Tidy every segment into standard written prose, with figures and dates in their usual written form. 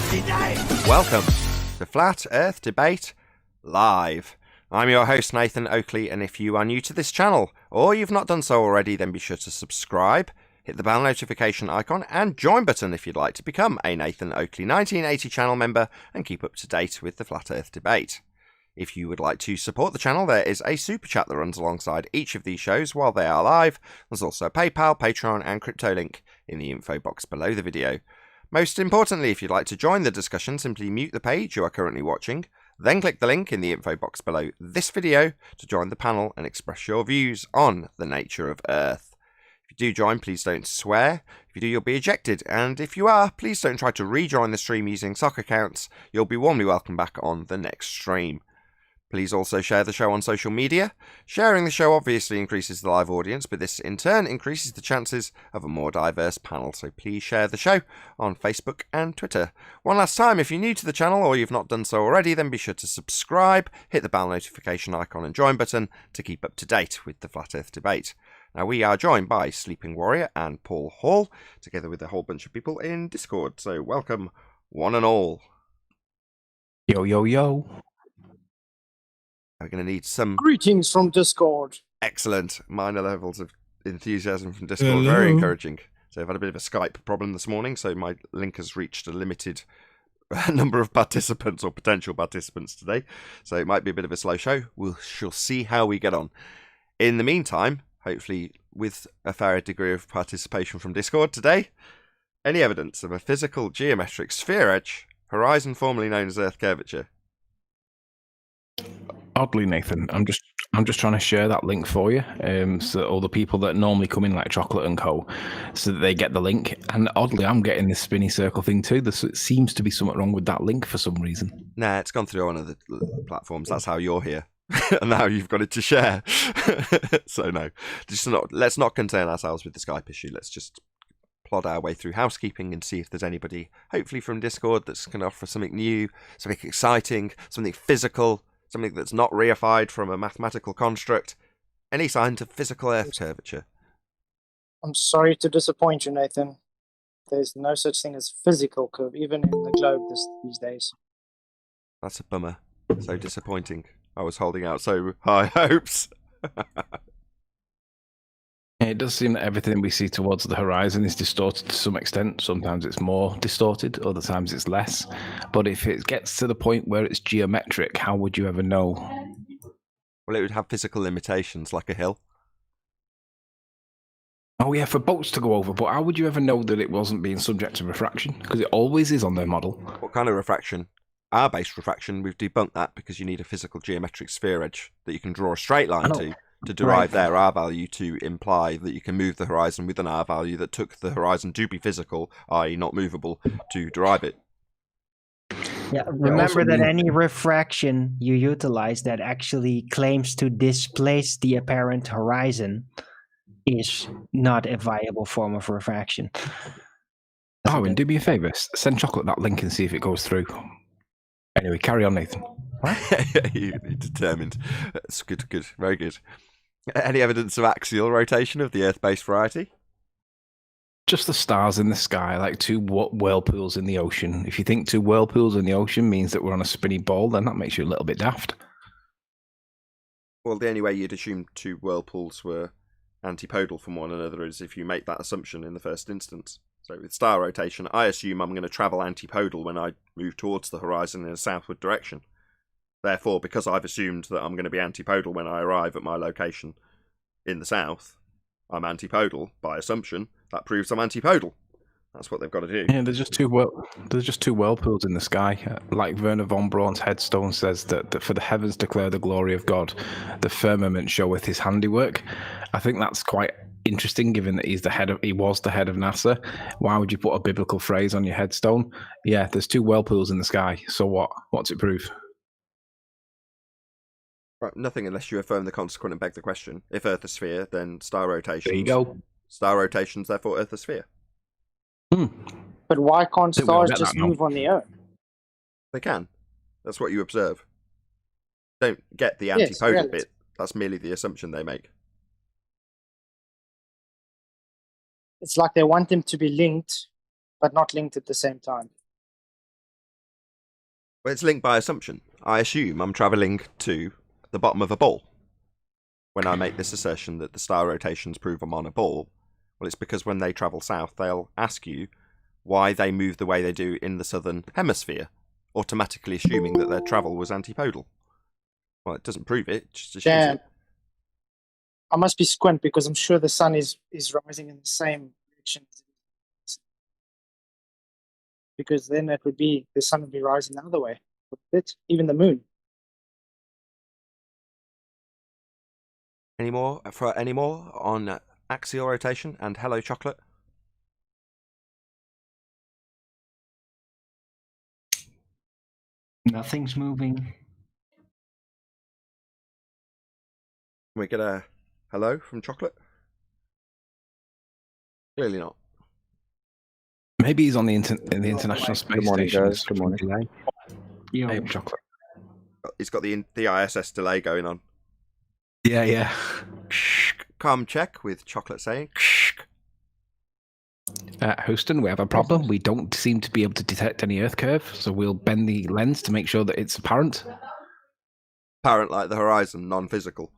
Happy day! Welcome to Flat Earth Debate Live. I'm your host Nathan Oakley, and if you are new to this channel, or you've not done so already, then be sure to subscribe, hit the bell notification icon, and join button if you'd like to become a Nathan Oakley 1980 channel member and keep up to date with the Flat Earth Debate. If you would like to support the channel, there is a super chat that runs alongside each of these shows while they are live. There's also a PayPal, Patreon, and crypto link in the info box below the video. Most importantly, if you'd like to join the discussion, simply mute the page you are currently watching, then click the link in the info box below this video to join the panel and express your views on the nature of Earth. If you do join, please don't swear. If you do, you'll be ejected, and if you are, please don't try to rejoin the stream using sock accounts. You'll be warmly welcome back on the next stream. Please also share the show on social media. Sharing the show obviously increases the live audience, but this in turn increases the chances of a more diverse panel, so please share the show on Facebook and Twitter. One last time, if you're new to the channel or you've not done so already, then be sure to subscribe, hit the bell notification icon and join button to keep up to date with the Flat Earth Debate. Now, we are joined by Sleeping Warrior and Paul Hall, together with a whole bunch of people in Discord, so welcome one and all. Yo, yo, yo. We're going to need some Greetings from Discord. excellent minor levels of enthusiasm from Discord. Hello. Very encouraging. So I've had a bit of a Skype problem this morning, so my link has reached a limited number of participants or potential participants today. So it might be a bit of a slow show. We shall see how we get on. In the meantime, hopefully with a fair degree of participation from Discord today, any evidence of a physical geometric sphere edge, horizon formerly known as Earth curvature? Oddly, Nathan, I'm just trying to share that link for you, so that all the people that normally come in like Chocolate and Co, so that they get the link. And oddly, I'm getting this spinny circle thing too. There seems to be something wrong with that link for some reason. Nah, it's gone through one of the platforms. That's how you're here. And now you've got it to share. So no, let's not concern ourselves with the Skype issue. Let's just plod our way through housekeeping and see if there's anybody, hopefully from Discord, that's going to offer something new, something exciting, something physical, something that's not reified from a mathematical construct. Any signs of physical Earth curvature? I'm sorry to disappoint you, Nathan. There's no such thing as physical curve, even in the globe these days. That's a bummer. So disappointing. I was holding out so high hopes. It does seem that everything we see towards the horizon is distorted to some extent. Sometimes it's more distorted, other times it's less. But if it gets to the point where it's geometric, how would you ever know? Well, it would have physical limitations, like a hill. Oh yeah, for boats to go over, but how would you ever know that it wasn't being subject to refraction? Because it always is on their model. What kind of refraction? R-based refraction, we've debunked that because you need a physical geometric sphere edge that you can draw a straight line to derive their R value to imply that you can move the horizon with an R value that took the horizon to be physical, i.e. not movable, to derive it. Yeah, remember that any refraction you utilize that actually claims to displace the apparent horizon is not a viable form of refraction. Oh, and do me a favour, send Chocolate that link and see if it goes through. Anyway, carry on, Nathan. You're determined. That's good, very good. Any evidence of axial rotation of the Earth-based variety? Just the stars in the sky, like two whirlpools in the ocean. If you think two whirlpools in the ocean means that we're on a spinny ball, then that makes you a little bit daft. Well, the only way you'd assume two whirlpools were antipodal from one another is if you make that assumption in the first instance. So with star rotation, I assume I'm going to travel antipodal when I move towards the horizon in a southward direction. Therefore, because I've assumed that I'm going to be antipodal when I arrive at my location in the south, I'm antipodal by assumption. That proves I'm antipodal. That's what they've got to do. Yeah, there's just two whirlpools in the sky. Like Werner von Braun's headstone says that for the heavens declare the glory of God, the firmament showeth his handiwork. I think that's quite interesting, given that he was the head of NASA. Why would you put a biblical phrase on your headstone? Yeah, there's two whirlpools in the sky. So what? What's it prove? Right, nothing unless you affirm the consequent and beg the question. If Earth a sphere, then star rotations. There you go. Star rotations, therefore Earth a sphere. But why can't Think we'll stars get just that now. move on their own? They can. That's what you observe. Don't get the Yes, antipodal reality. bit. That's merely the assumption they make. It's like they want them to be linked, but not linked at the same time. Well, it's linked by assumption. I assume I'm travelling to the bottom of a ball. When I make this assertion that the star rotations prove I'm on a ball, well, it's because when they travel south, they'll ask you why they move the way they do in the southern hemisphere, automatically assuming that their travel was antipodal. Well, it doesn't prove it, just assumes Damn. it. I must be squint because I'm sure the sun is rising in the same direction as it is. Because then it would be the sun would be rising the other way. Even the moon. Any more on axial rotation and hello chocolate? Nothing's moving. Can we get a hello from chocolate? Clearly not. Maybe he's on the International Space morning, Station. guys. Good morning. Delay. Yo. Hey, chocolate. He's got the ISS delay going on. Yeah. Calm check with chocolate saying. Houston, we have a problem. We don't seem to be able to detect any Earth curve, so we'll bend the lens to make sure that it's apparent. Apparent like the horizon, non-physical.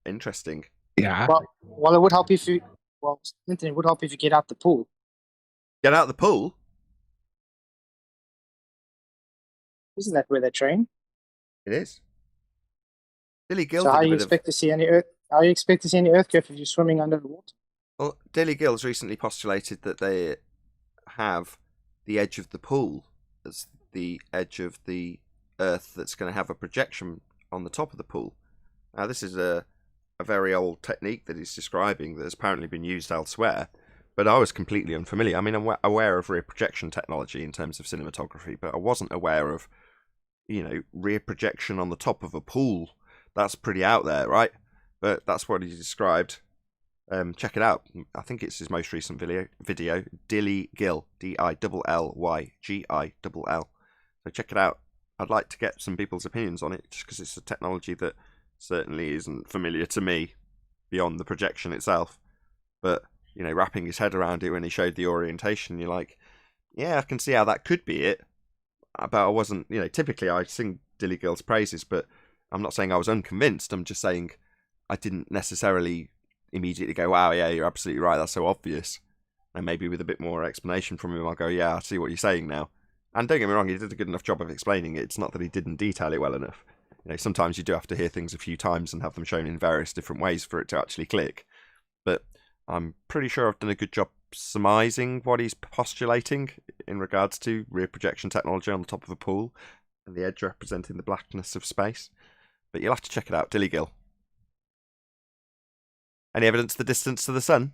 Interesting. Yeah. Well, it would help if you. Well, Clinton, it would help if you get out the pool. Get out the pool? Isn't that where they train? It is. Dilly Gill. So how you expect to see any Earth? How you expect to see any Earth curve if you're swimming under the water? Well, Dilly Gill's recently postulated that they have the edge of the pool as the edge of the Earth that's going to have a projection on the top of the pool. Now, this is a very old technique that he's describing that has apparently been used elsewhere, but I was completely unfamiliar. I mean, I'm aware of rear projection technology in terms of cinematography, but I wasn't aware of, rear projection on the top of a pool. That's pretty out there, right? But that's what he described. Check it out. I think it's his most recent video. Dilly Gill, Dillyggill. So check it out. I'd like to get some people's opinions on it, just because it's a technology that certainly isn't familiar to me beyond the projection itself. But, wrapping his head around it when he showed the orientation, you're like, yeah, I can see how that could be it. But I wasn't, typically I sing Dilly Gill's praises, but I'm not saying I was unconvinced. I'm just saying I didn't necessarily immediately go, wow, yeah, you're absolutely right, that's so obvious. And maybe with a bit more explanation from him, I'll go, yeah, I see what you're saying now. And don't get me wrong, he did a good enough job of explaining it. It's not that he didn't detail it well enough. Sometimes you do have to hear things a few times and have them shown in various different ways for it to actually click. But I'm pretty sure I've done a good job surmising what he's postulating in regards to rear projection technology on the top of a pool and the edge representing the blackness of space. But you'll have to check it out, Dilly Gill. Any evidence of the distance to the sun?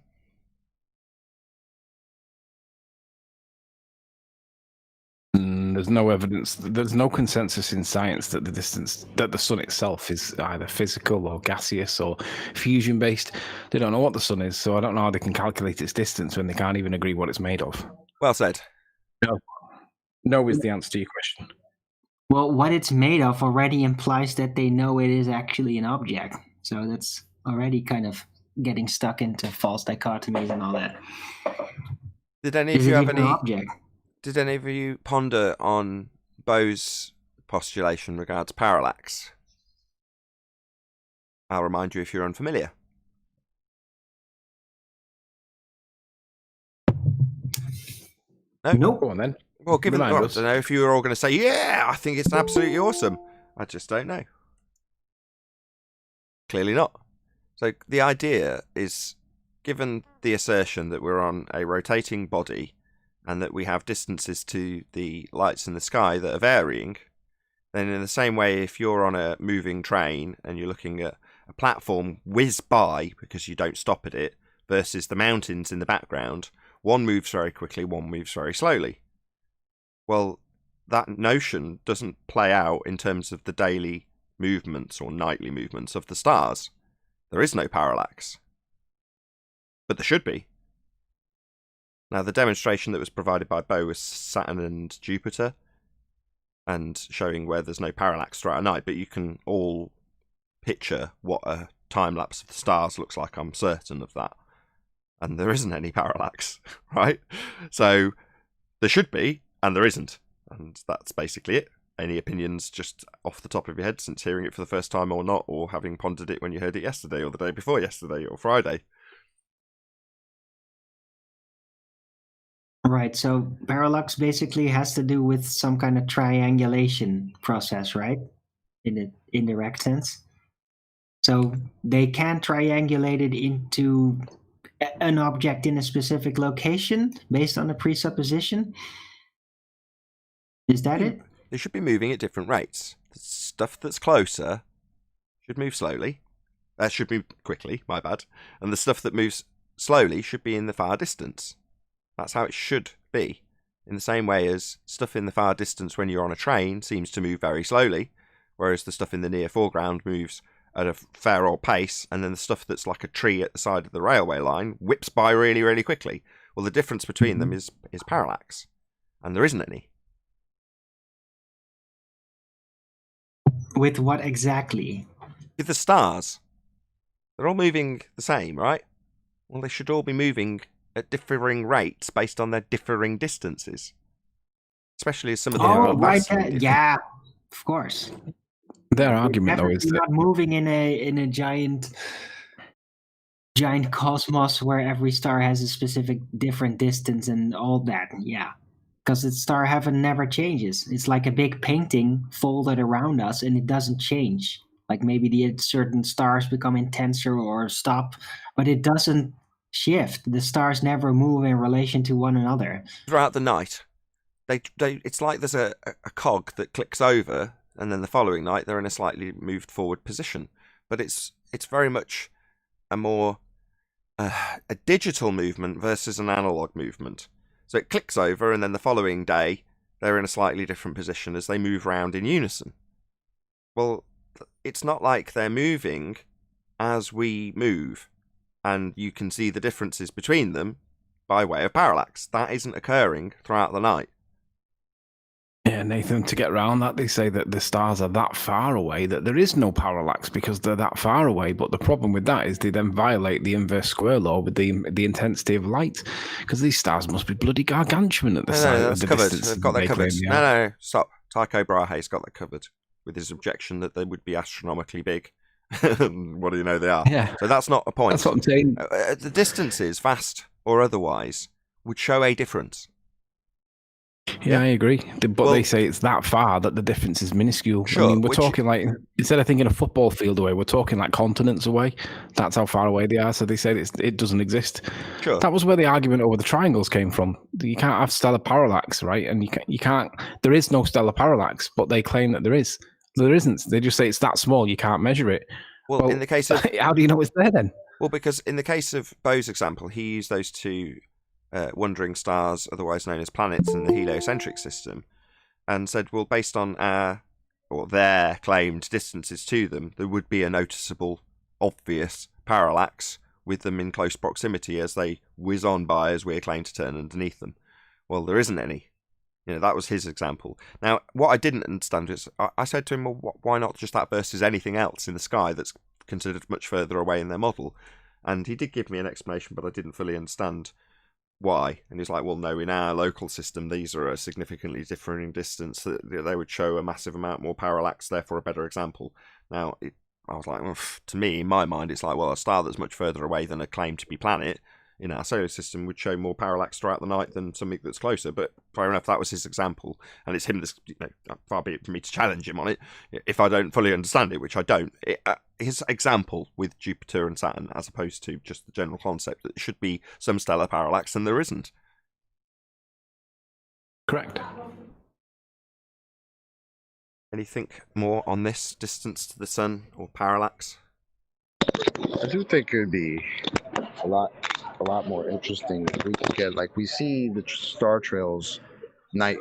There's no evidence. There's no consensus in science that the sun itself is either physical or gaseous or fusion based. They don't know what the sun is, so I don't know how they can calculate its distance when they can't even agree what it's made of. Well said. No is the answer to your question. Well, what it's made of already implies that they know it is actually an object. So that's already kind of getting stuck into false dichotomies and all that. Did any of you have any object? Did any of you ponder on Bowe's postulation regards parallax? I'll remind you if you're unfamiliar. No? Nope. Go on then. Well, given Remind I us. don't know if you were all going to say, yeah, I think it's absolutely awesome. I just don't know. Clearly not. So the idea is, given the assertion that we're on a rotating body and that we have distances to the lights in the sky that are varying, then in the same way, if you're on a moving train and you're looking at a platform whiz by because you don't stop at it versus the mountains in the background, one moves very quickly, one moves very slowly. Well, that notion doesn't play out in terms of the daily movements or nightly movements of the stars. There is no parallax. But there should be. Now, the demonstration that was provided by Bowe was Saturn and Jupiter, and showing where there's no parallax throughout a night, but you can all picture what a time-lapse of the stars looks like, I'm certain of that. And there isn't any parallax, right? So, there should be, and there isn't. And that's basically it. any opinions just off the top of your head since hearing it for the first time or not, or having pondered it when you heard it yesterday or the day before yesterday or Friday? Right. So parallax basically has to do with some kind of triangulation process, right? In an indirect sense. So they can triangulate it into an object in a specific location based on a presupposition. Is that it? They should be moving at different rates. The stuff that's closer should move slowly. Should move quickly, my bad. And the stuff that moves slowly should be in the far distance. That's how it should be. In the same way as stuff in the far distance when you're on a train seems to move very slowly, whereas the stuff in the near foreground moves at a fair old pace, and then the stuff that's like a tree at the side of the railway line whips by really, really quickly. Well, the difference between them is parallax, and there isn't any. With what exactly? With the stars. They're all moving the same, right? Well, they should all be moving at differing rates based on their differing distances. Especially as some of them are right. massively different. Yeah, of course. Their argument, though, is Definitely that not moving in a giant cosmos where every star has a specific different distance and all that. Yeah, because the star heaven never changes. It's like a big painting folded around us, and it doesn't change. Like maybe the certain stars become intenser or stop, but it doesn't shift. The stars never move in relation to one another. Throughout the night, it's like there's a cog that clicks over, and then the following night they're in a slightly moved forward position. But it's very much a more a digital movement versus an analog movement. So it clicks over, and then the following day they're in a slightly different position as they move round in unison. Well, it's not like they're moving as we move, and you can see the differences between them by way of parallax. That isn't occurring throughout the night. Yeah, Nathan, to get around that, they say that the stars are that far away that there is no parallax because they're that far away. But the problem with that is they then violate the inverse square law with the intensity of light, because these stars must be bloody gargantuan at the side of the covered. distance. They've got that covered. Claim, yeah. No, stop. Tycho Brahe's got that covered with his objection that they would be astronomically big. What do you know they are? Yeah. So that's not a point. That's what I'm saying. The distances, vast or otherwise, would show a difference. Yeah, I agree. But they say it's that far that the difference is minuscule. Sure, I mean, we're talking like, instead of thinking a football field away, we're talking like continents away. That's how far away they are. So they say it doesn't exist. Sure. That was where the argument over the triangles came from. You can't have stellar parallax, right? And you can't. There is no stellar parallax, but they claim that there is. There isn't. They just say it's that small, you can't measure it. Well, in the case of, how do you know it's there then? Well, because in the case of Bo's example, he used those two wandering stars, otherwise known as planets, in the heliocentric system, and said, well, based on their claimed distances to them, there would be a noticeable, obvious parallax with them in close proximity as they whiz on by as we're claimed to turn underneath them. Well, there isn't any. You know, that was his example. Now, what I didn't understand is, I said to him, well, why not just that versus anything else in the sky that's considered much further away in their model? And he did give me an explanation, but I didn't fully understand why. And he's like, well, no, in our local system, these are a significantly differing distance. They would show a massive amount more parallax, therefore a better example. Now, I was like, well, to me, in my mind, it's like, well, a star that's much further away than a claimed to be planet in our solar system would show more parallax throughout the night than something that's closer. But fair enough, that was his example, and it's him that's, far be it for me to challenge him on it if I don't fully understand it, which I don't. His example with Jupiter and Saturn, as opposed to just the general concept that there should be some stellar parallax, and there isn't. Correct. Anything more on this distance to the sun or parallax? I do think it would be a lot more interesting if we could get, like, we see the star trails night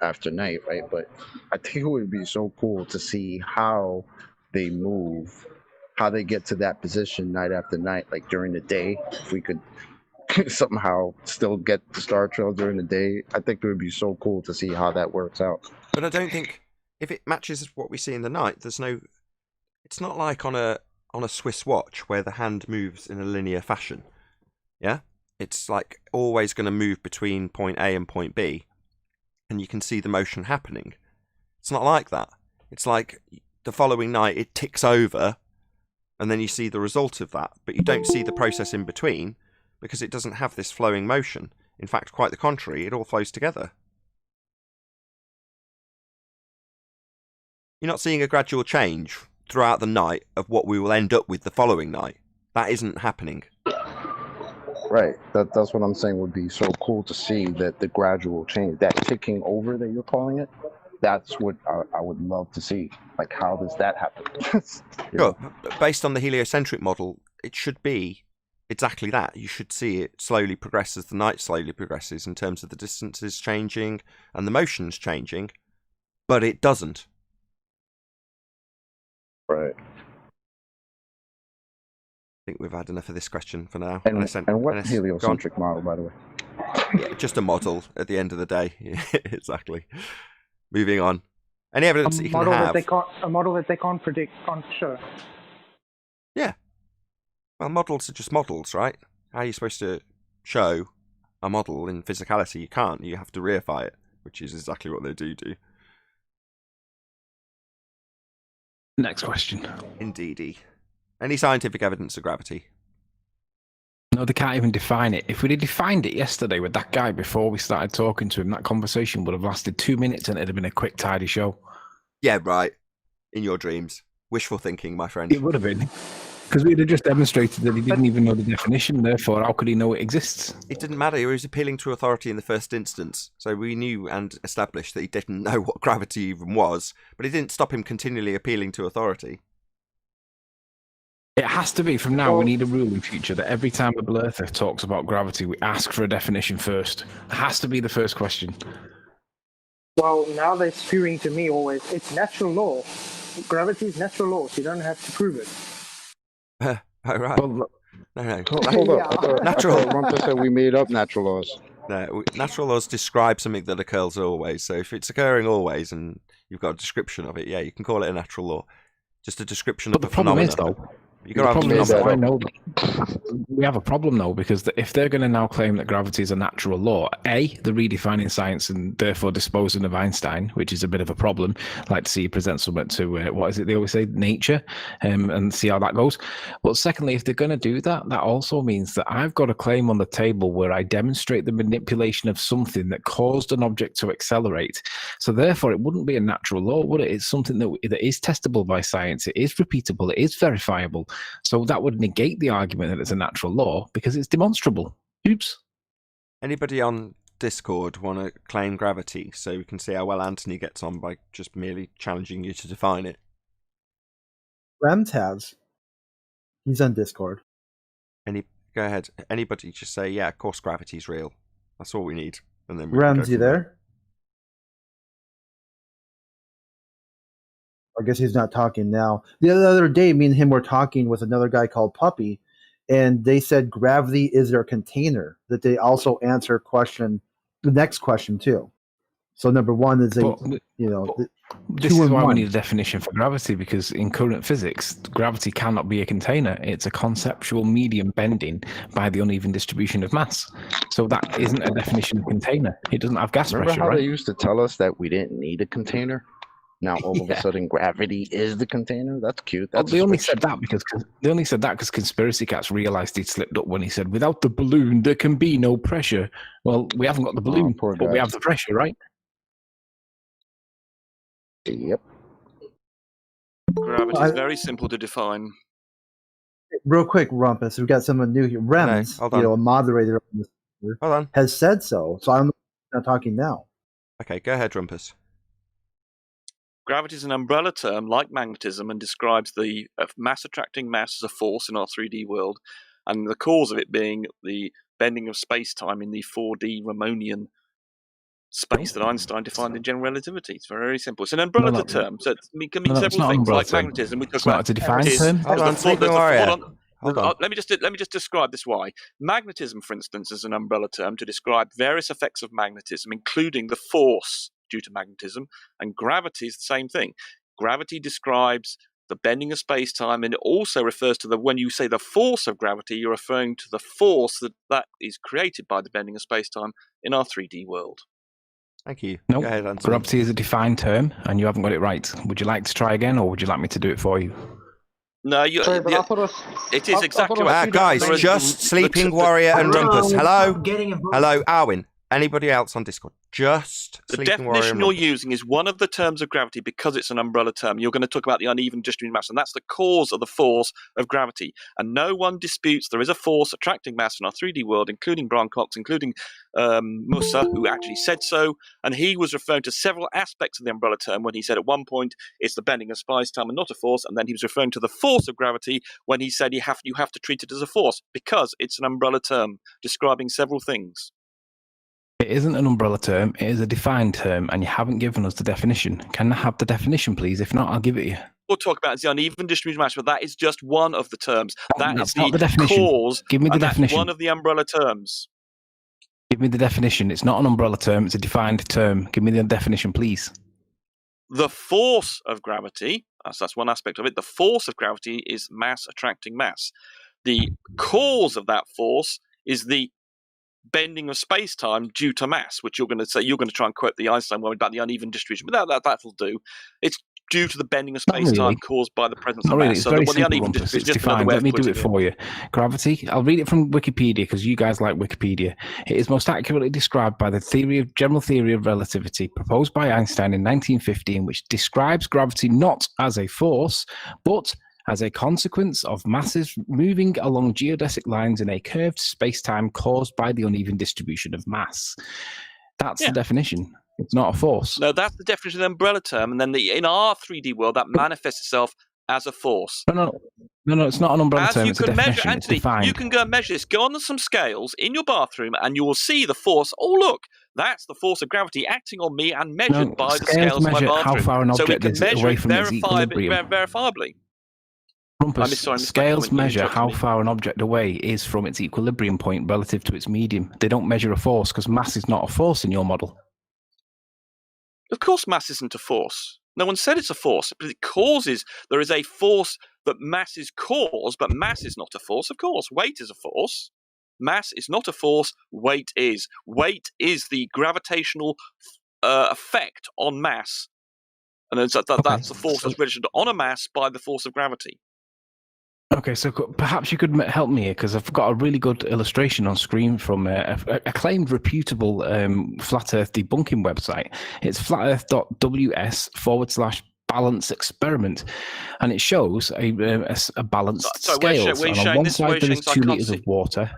after night, right? But I think it would be so cool to see how they move, how they get to that position night after night, like during the day. If we could somehow still get the star trail during the day, I think it would be so cool to see how that works out. But I don't think, if it matches what we see in the night, it's not like on a Swiss watch where the hand moves in a linear fashion. Yeah? It's like always going to move between point A and point B, and you can see the motion happening. It's not like that. It's like the following night it ticks over, and then you see the result of that, but you don't see the process in between because it doesn't have this flowing motion. In fact, quite the contrary, it all flows together. You're not seeing a gradual change throughout the night of what we will end up with the following night. That isn't happening. Right. That's what I'm saying would be so cool to see, that the gradual change, that ticking over that you're calling it. That's what I would love to see. Like, how does that happen? Sure. Based on the heliocentric model, it should be exactly that. You should see it slowly progress as the night slowly progresses in terms of the distances changing and the motions changing, but it doesn't. Right. I think we've had enough of this question for now. And what heliocentric model, by the way? Yeah, just a model at the end of the day. Exactly. Moving on. Any evidence that you can have? A model that they can't predict, can't show. Yeah. Well, models are just models, right? How are you supposed to show a model in physicality? You can't. You have to reify it, which is exactly what they do. Next question. Indeedy. Any scientific evidence of gravity? No, they can't even define it. If we'd have defined it yesterday with that guy before we started talking to him, that conversation would have lasted 2 minutes and it'd have been a quick, tidy show. Yeah, right. In your dreams. Wishful thinking, my friend. It would have been. Because we'd have just demonstrated that he didn't even know the definition, therefore how could he know it exists? It didn't matter, he was appealing to authority in the first instance, so we knew and established that he didn't know what gravity even was, but it didn't stop him continually appealing to authority. It has to be, from now, we need a rule in future that every time a blurther talks about gravity, we ask for a definition first. It has to be the first question. Well, now they're spewing to me always, it's natural law. Gravity is natural law, so you don't have to prove it. Oh, right. Well, No. Hold up. I thought Rumpus said we made up natural laws. No, natural laws describe something that occurs always, so if it's occurring always and you've got a description of it, yeah, you can call it a natural law. Just a description of the a problem phenomenon. is, though, You the got problem is, to I know we have a problem, though, because if they're going to now claim that gravity is a natural law, A, they're redefining science and therefore disposing of Einstein, which is a bit of a problem. I'd like to see you present something to, what is it they always say, nature, and see how that goes. But secondly, if they're going to do that, that also means that I've got a claim on the table where I demonstrate the manipulation of something that caused an object to accelerate. So therefore, it wouldn't be a natural law, would it? It's something that is testable by science. It is repeatable. It is verifiable. So that would negate the argument that it's a natural law because it's demonstrable. Oops. Anybody on Discord want to claim gravity so we can see how well Anthony gets on by just merely challenging you to define it? Rems has. He's on Discord. Go ahead. Anybody just say, yeah, of course gravity's real. That's all we need. And then Rems, you there? I guess he's not talking now. The other day, me and him were talking with another guy called Puppy, and they said gravity is their container. That they also answer the next question too. So number one is this is why we need a definition for gravity, because in current physics, gravity cannot be a container. It's a conceptual medium bending by the uneven distribution of mass. So that isn't a definition of container. It doesn't have gas Remember pressure, how right? they used to tell us that we didn't need a container? Now all of a sudden, gravity is the container. That's cute. That's They only said that because conspiracy cats realized he'd slipped up when he said, "Without the balloon, there can be no pressure." Well, we haven't got the balloon, poor but guy. we have the pressure, right? Yep. Gravity is very simple to define. Real quick, Rumpus, we've got someone new here. Rems, hold on. a moderator on this Hold on. has said so. So I don't know if he's not talking now. Okay, go ahead, Rumpus. Gravity is an umbrella term like magnetism and describes the mass attracting mass as a force in our 3D world, and the cause of it being the bending of space-time in the 4D Ramonian space that Einstein defined in general relativity. It's very, very simple. It's an umbrella term, so it can mean several things like magnetism. It's not a defined term. Hold on. Let me just describe this why. Magnetism, for instance, is an umbrella term to describe various effects of magnetism, including the force due to magnetism, and gravity is the same thing. Gravity describes the bending of space-time, and it also refers to when you say the force of gravity, you're referring to the force that is created by the bending of space-time in our 3D world. Thank you. No, Go ahead, Anthony. gravity is a defined term, and you haven't got it right. Would you like to try again, or would you like me to do it for you? No, Sorry, but I thought it is exactly right. Guys, just Sleeping Warrior and Rumpus. Hello? Getting involved. Hello, Arwin. Anybody else on Discord? Just The Sleeping Warrior definition and you're Rumpus. using is one of the terms of gravity because it's an umbrella term. You're going to talk about the uneven distribution of mass, and that's the cause of the force of gravity. And no one disputes there is a force attracting mass in our 3D world, including Brian Cox, including Musa, who actually said so. And he was referring to several aspects of the umbrella term when he said at one point it's the bending of space-time and not a force. And then he was referring to the force of gravity when he said you have to treat it as a force because it's an umbrella term describing several things. It isn't an umbrella term, it is a defined term, and you haven't given us the definition. Can I have the definition, please? If not, I'll give it you. We'll talk about is the uneven distribution of mass, but that is just one of the terms. That That's is not the the definition. cause. Give me the and that's definition. one of the umbrella terms. Give me the definition. It's not an umbrella term, it's a defined term. Give me the definition, please. The force of gravity, that's one aspect of it. The force of gravity is mass attracting mass. The cause of that force is the bending of space-time due to mass, which you're going to try and quote the Einstein one about the uneven distribution, but that'll do. It's due to the bending of space-time really. caused by the presence Not of really. mass. It's So very the simple, uneven Rumpus. distribution It's is just another defined. way Let of me do putting it for you. Gravity, I'll read it from Wikipedia because you guys like Wikipedia. It is most accurately described by the general theory of relativity proposed by Einstein in 1950, in which describes gravity not as a force, but as a consequence of masses moving along geodesic lines in a curved space-time caused by the uneven distribution of mass. That's the definition. It's not a force. No, that's the definition of the umbrella term, and then in our 3D world, that manifests itself as a force. No, it's not an umbrella term. You It's a can measure, definition. It's Anthony, defined. you can go and measure this. Go on some scales in your bathroom, and you will see the force. Oh, look, that's the force of gravity acting on me and measured by the scales of my measure bathroom. how far an So we object can is measure away it from its equilibrium. verifiably. Rumpus, sorry, Mr. scales Comment, you measure interrupted how me. far an object away is from its equilibrium point relative to its medium. They don't measure a force because mass is not a force in your model. Of course, mass isn't a force. No one said it's a force, but it causes. There is a force that masses cause, but mass is not a force. Of course, weight is a force. Mass is not a force. Weight is. Weight is the gravitational effect on mass, and that's the force that's registered on a mass by the force of gravity. Okay, so perhaps you could help me here because I've got a really good illustration on screen from a acclaimed, reputable flat Earth debunking website. It's flatearth.ws/balance experiment, and it shows a balanced scale. And on one side there is 2 liters of water,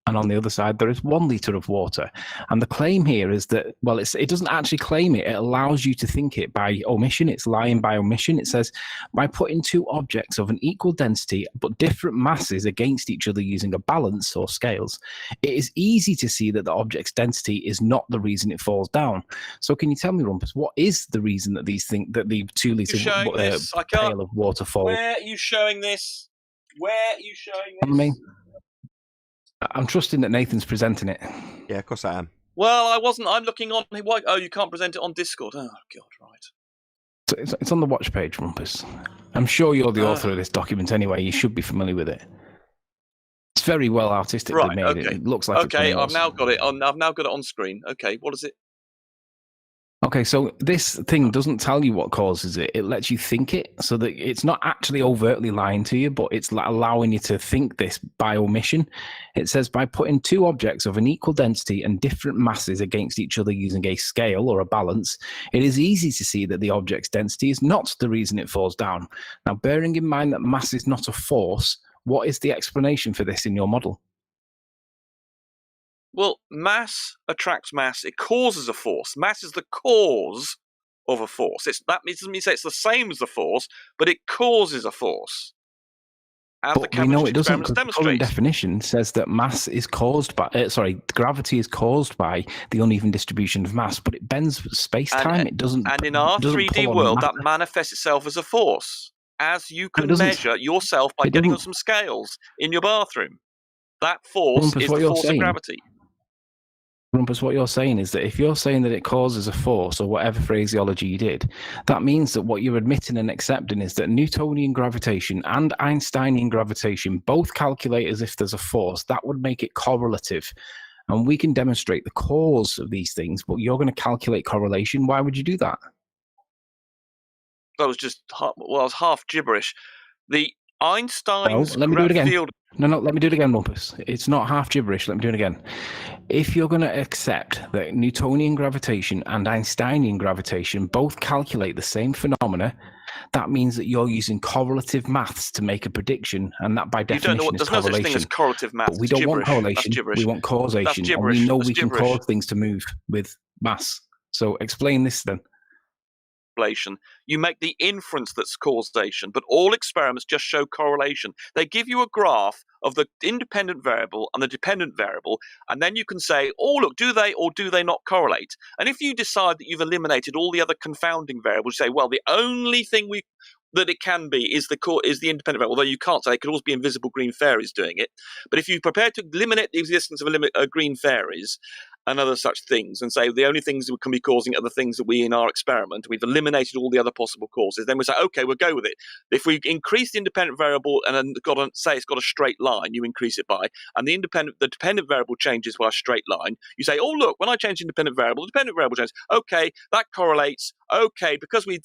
and on the other side there is 1 liter of water. And the claim here is that, well, it doesn't actually claim it. It allows you to think it by omission. It's lying by omission. It says, by putting 2 objects of an equal density but different masses against each other using a balance or scales, it is easy to see that the object's density is not the reason it falls down. So can you tell me, Rumpus, what is the reason that the 2 liter pail of water falls? Where are you showing this? Where are you showing this? I mean, I'm trusting that Nathan's presenting it. Yeah, of course I am. Well, I wasn't. I'm looking on. Oh, you can't present it on Discord. Oh, God, right. So it's on the watch page, Rumpus. I'm sure you're the author of this document anyway. You should be familiar with it. It's very well artistically made. Okay. It looks like okay, I've now got it on. I've now got it on screen. Okay, what is it? Okay, so this thing doesn't tell you what causes it. It lets you think it, so that it's not actually overtly lying to you, but it's allowing you to think this by omission. It says, by putting 2 objects of an equal density and different masses against each other using a scale or a balance, it is easy to see that the object's density is not the reason it falls down. Now, bearing in mind that mass is not a force, what is the explanation for this in your model? Well, mass attracts mass. It causes a force. Mass is the cause of a force. That doesn't mean it's the same as the force, but it causes a force. As the we know it doesn't, experiments because the current demonstrate. definition says that mass is caused by, gravity is caused by the uneven distribution of mass, but it bends space-time. It doesn't. And in our 3D world, that manifests itself as a force, as you can measure yourself by getting on some scales in your bathroom. That force is the force of gravity. Rumpus, what you're saying is that if you're saying that it causes a force, or whatever phraseology you did, that means that what you're admitting and accepting is that Newtonian gravitation and Einsteinian gravitation both calculate as if there's a force. That would make it correlative. and we can demonstrate the cause of these things, but you're going to calculate correlation. Why would you do that? That was just I was half gibberish. The Einstein's let me do it again. field. No, let me do it again, Rumpus. It's not half gibberish. Let me do it again. If you're going to accept that Newtonian gravitation and Einsteinian gravitation both calculate the same phenomena, that means that you're using correlative maths to make a prediction, and that by definition is there's correlation. no such thing as correlative maths. But we don't want correlation. We want causation. And we know we can cause things to move with mass. So explain this then. You make the inference that's causation, but all experiments just show correlation. They give you a graph of the independent variable and the dependent variable, and then you can say, oh, look, do they or do they not correlate? And if you decide that you've eliminated all the other confounding variables, you say, well, the only thing that it can be is the independent variable, although you can't say it could also be invisible green fairies doing it. But if you prepare to eliminate the existence of green fairies and other such things, and say the only things that can be causing it are the things that we in our experiment, we've eliminated all the other possible causes, then we say, okay, we'll go with it. If we increase the independent variable and then say it's got a straight line, you increase it by, and the dependent variable changes by a straight line, you say, oh, look, when I change the independent variable, the dependent variable changes. Okay, that correlates. Okay, because we've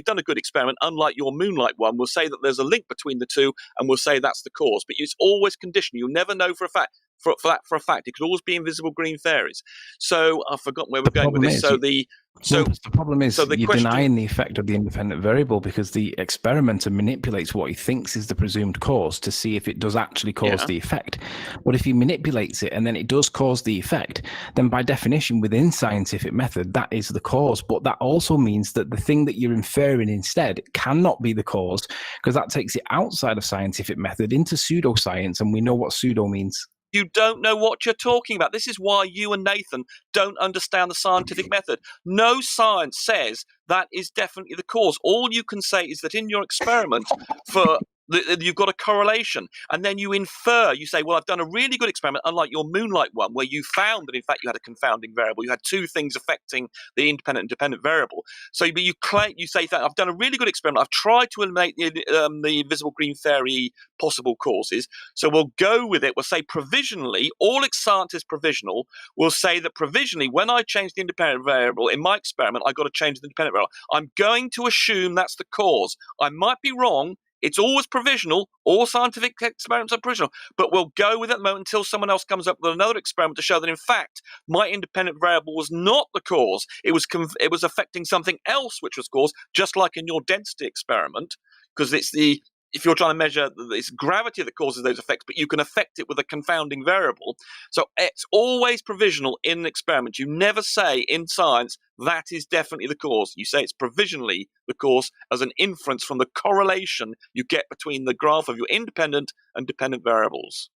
done a good experiment, unlike your moonlight one, we'll say that there's a link between the two, and we'll say that's the cause. But it's always conditional. You'll never know for a fact. For a fact, it could always be invisible green fairies. So I've forgotten where we're going with this. The problem is you're denying the effect of the independent variable, because the experimenter manipulates what he thinks is the presumed cause to see if it does actually cause the effect. But if he manipulates it and then it does cause the effect, then by definition within scientific method, that is the cause. But that also means that the thing that you're inferring instead cannot be the cause, because that takes it outside of scientific method into pseudoscience, and we know what pseudo means. You don't know what you're talking about. This is why you and Nathan don't understand the scientific method. No science says that is definitely the cause. All you can say is that in your experiment, you've got a correlation, and then you infer. You say, well, I've done a really good experiment, unlike your moonlight one, where you found that in fact you had a confounding variable. You had two things affecting the independent and dependent variable. So you say that I've done a really good experiment. I've tried to eliminate the invisible green fairy possible causes. So we'll go with it. We'll say provisionally, all science is provisional. We'll say that provisionally, when I change the independent variable in my experiment, I've got to change the independent variable. I'm going to assume that's the cause. I might be wrong. It's always provisional. All scientific experiments are provisional. But we'll go with it at the moment until someone else comes up with another experiment to show that, in fact, my independent variable was not the cause. It was affecting something else which was cause, just like in your density experiment, because if you're trying to measure, it's gravity that causes those effects, but you can affect it with a confounding variable. So it's always provisional in an experiment. You never say in science that is definitely the cause. You say it's provisionally the cause as an inference from the correlation you get between the graph of your independent and dependent variables.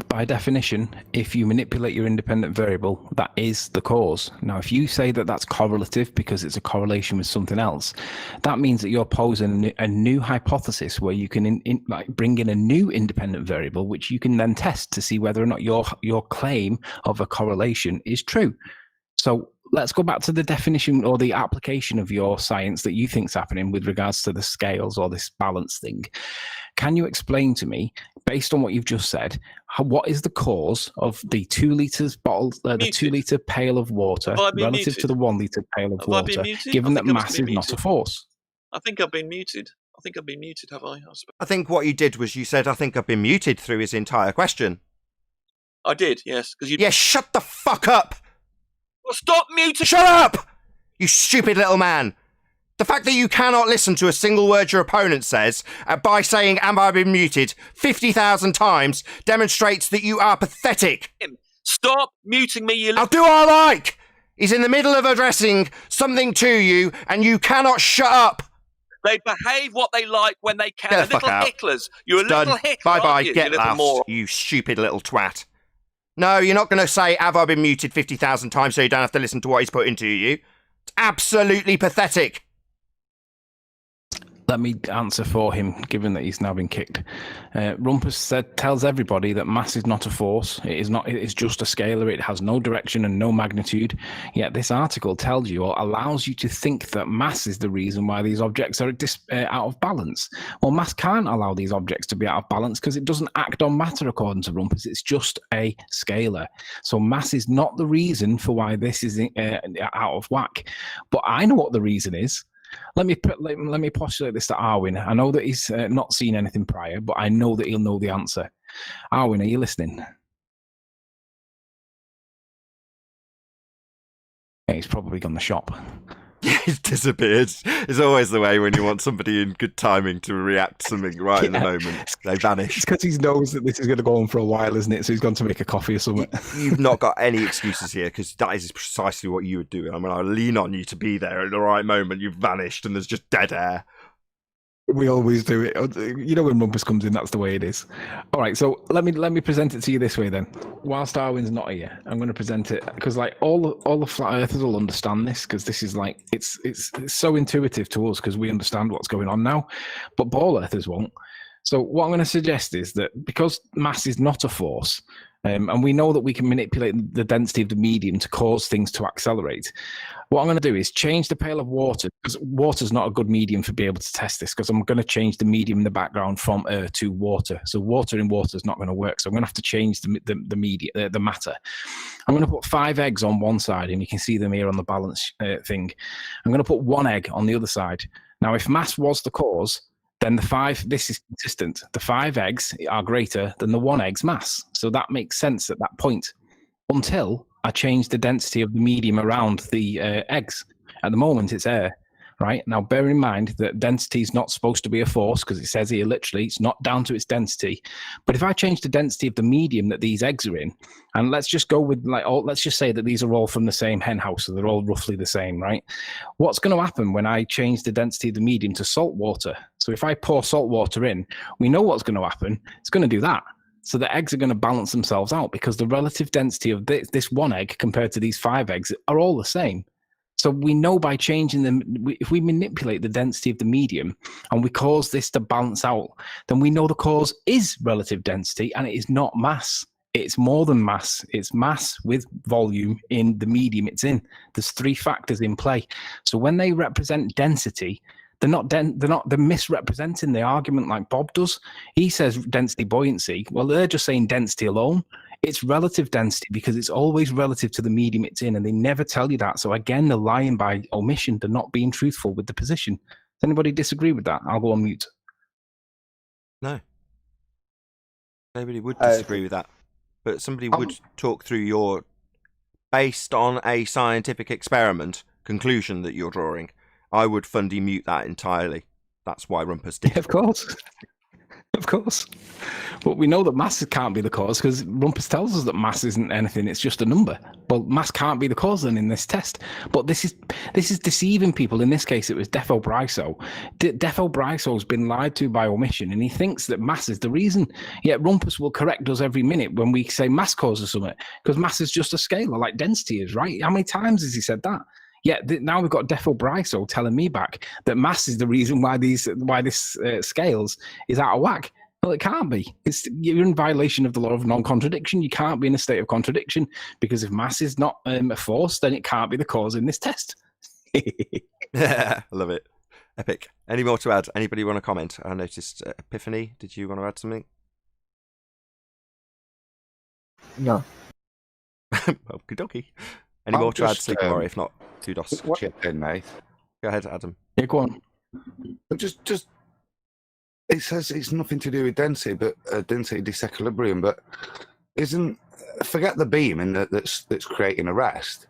By definition, if you manipulate your independent variable, that is the cause. Now, if you say that that's correlative because it's a correlation with something else, that means that you're posing a new hypothesis where you can bring in a new independent variable, which you can then test to see whether or not your claim of a correlation is true. So let's go back to the definition or the application of your science that you think is happening with regards to the scales or this balance thing. Can you explain to me, based on what you've just said, what is the cause of the 2 litres bottle, the 2 litre pail of water relative to the 1 litre pail of water, given that mass is not a force? I think I've been muted. Have I? I think what you did was you said, I think I've been muted through his entire question. I did, yes. Yeah, shut the fuck up! Well, stop muting! Shut up! You stupid little man! The fact that you cannot listen to a single word your opponent says by saying, am I been muted 50,000 times demonstrates that you are pathetic. Stop muting me, you I'll do what I like! He's in the middle of addressing something to you and you cannot shut up. They behave what they like when they can. Get the They're fuck out. little hicklers. You're a little hickler, Bye-bye, you get little lost, moron. you stupid little twat. No, you're not going to say, have I been muted 50,000 times so you don't have to listen to what he's put into you. It's absolutely pathetic. Let me answer for him, given that he's now been kicked. Rumpus tells everybody that mass is not a force. It is not. It is just a scalar. It has no direction and no magnitude. Yet this article tells you or allows you to think that mass is the reason why these objects are out of balance. Well, mass can't allow these objects to be out of balance because it doesn't act on matter, according to Rumpus. It's just a scalar. So mass is not the reason for why this is out of whack. But I know what the reason is. Let me postulate this to Arwin. I know that he's not seen anything prior, but I know that he'll know the answer. Arwin, are you listening? Yeah, he's probably gone the shop. Yeah, he's disappeared. It's always the way when you want somebody in good timing to react to something right in the moment. They vanish. It's because he knows that this is going to go on for a while, isn't it? So he's gone to make a coffee or something. You've not got any excuses here, because that is precisely what you would do. I mean, I lean on you to be there at the right moment. You've vanished and there's just dead air. We always do it. You know, when Rumpus comes in, that's the way it is. All right, so let me present it to you this way then. Whilst Darwin's not here, I'm going to present it because like all the flat earthers will understand this, because this is like it's so intuitive to us because we understand what's going on now, but ball earthers won't. So what I'm going to suggest is that because mass is not a force, and we know that we can manipulate the density of the medium to cause things to accelerate. What I'm going to do is change the pail of water, because water's not a good medium for being able to test this, because I'm going to change the medium in the background from air to water. So water in water is not going to work. So I'm going to have to change the matter. I'm going to put 5 eggs on one side, and you can see them here on the balance thing. I'm going to put 1 egg on the other side. Now, if mass was the cause, then this is consistent. The 5 eggs are greater than the 1 egg's mass. So that makes sense at that point, until I change the density of the medium around the eggs. At the moment, it's air, right? Now, bear in mind that density is not supposed to be a force, because it says here literally it's not down to its density. But if I change the density of the medium that these eggs are in, and let's just go with let's just say that these are all from the same hen house, so they're all roughly the same, right? What's going to happen when I change the density of the medium to salt water? So if I pour salt water in, we know what's going to happen. It's going to do that. So the eggs are going to balance themselves out, because the relative density of this 1 egg compared to these 5 eggs are all the same. So we know by changing them, if we manipulate the density of the medium and we cause this to balance out, then we know the cause is relative density, and it is not mass. It's more than mass. It's mass with volume in the medium it's in. There's 3 factors in play. So when they represent density, they're misrepresenting the argument like Bob does. He says density buoyancy. Well, they're just saying density alone. It's relative density, because it's always relative to the medium it's in, and they never tell you that. So again, they're lying by omission. They're not being truthful with the position. Does anybody disagree with that? I'll go on mute. No. Nobody would disagree with that. But somebody would talk through your, based on a scientific experiment, conclusion that you're drawing. I would fundy mute that entirely. That's why Rumpus did. Yeah, of course. Of course. But we know that mass can't be the cause, because Rumpus tells us that mass isn't anything, it's just a number. Well, mass can't be the cause then in this test. But this is deceiving people. In this case, it was Defo Bryso. Defo Bryso's been lied to by omission, and he thinks that mass is the reason. Yet Rumpus will correct us every minute when we say mass causes something, because mass is just a scalar, like density is, right? How many times has he said that? Yeah, now we've got Defo Bryso telling me back that mass is the reason why this scales is out of whack. Well, it can't be. You're in violation of the law of non-contradiction. You can't be in a state of contradiction, because if mass is not a force, then it can't be the cause in this test. Yeah, I love it. Epic. Any more to add? Anybody want to comment? I noticed Epiphany. Did you want to add something? No. Okie dokie. Any more to add, Sleepwalker? If not, kudos. Chip in, mate. Go ahead, Adam. Yeah, go on. Just it says it's nothing to do with density, but density disequilibrium. But forget the beam and that's creating a rest.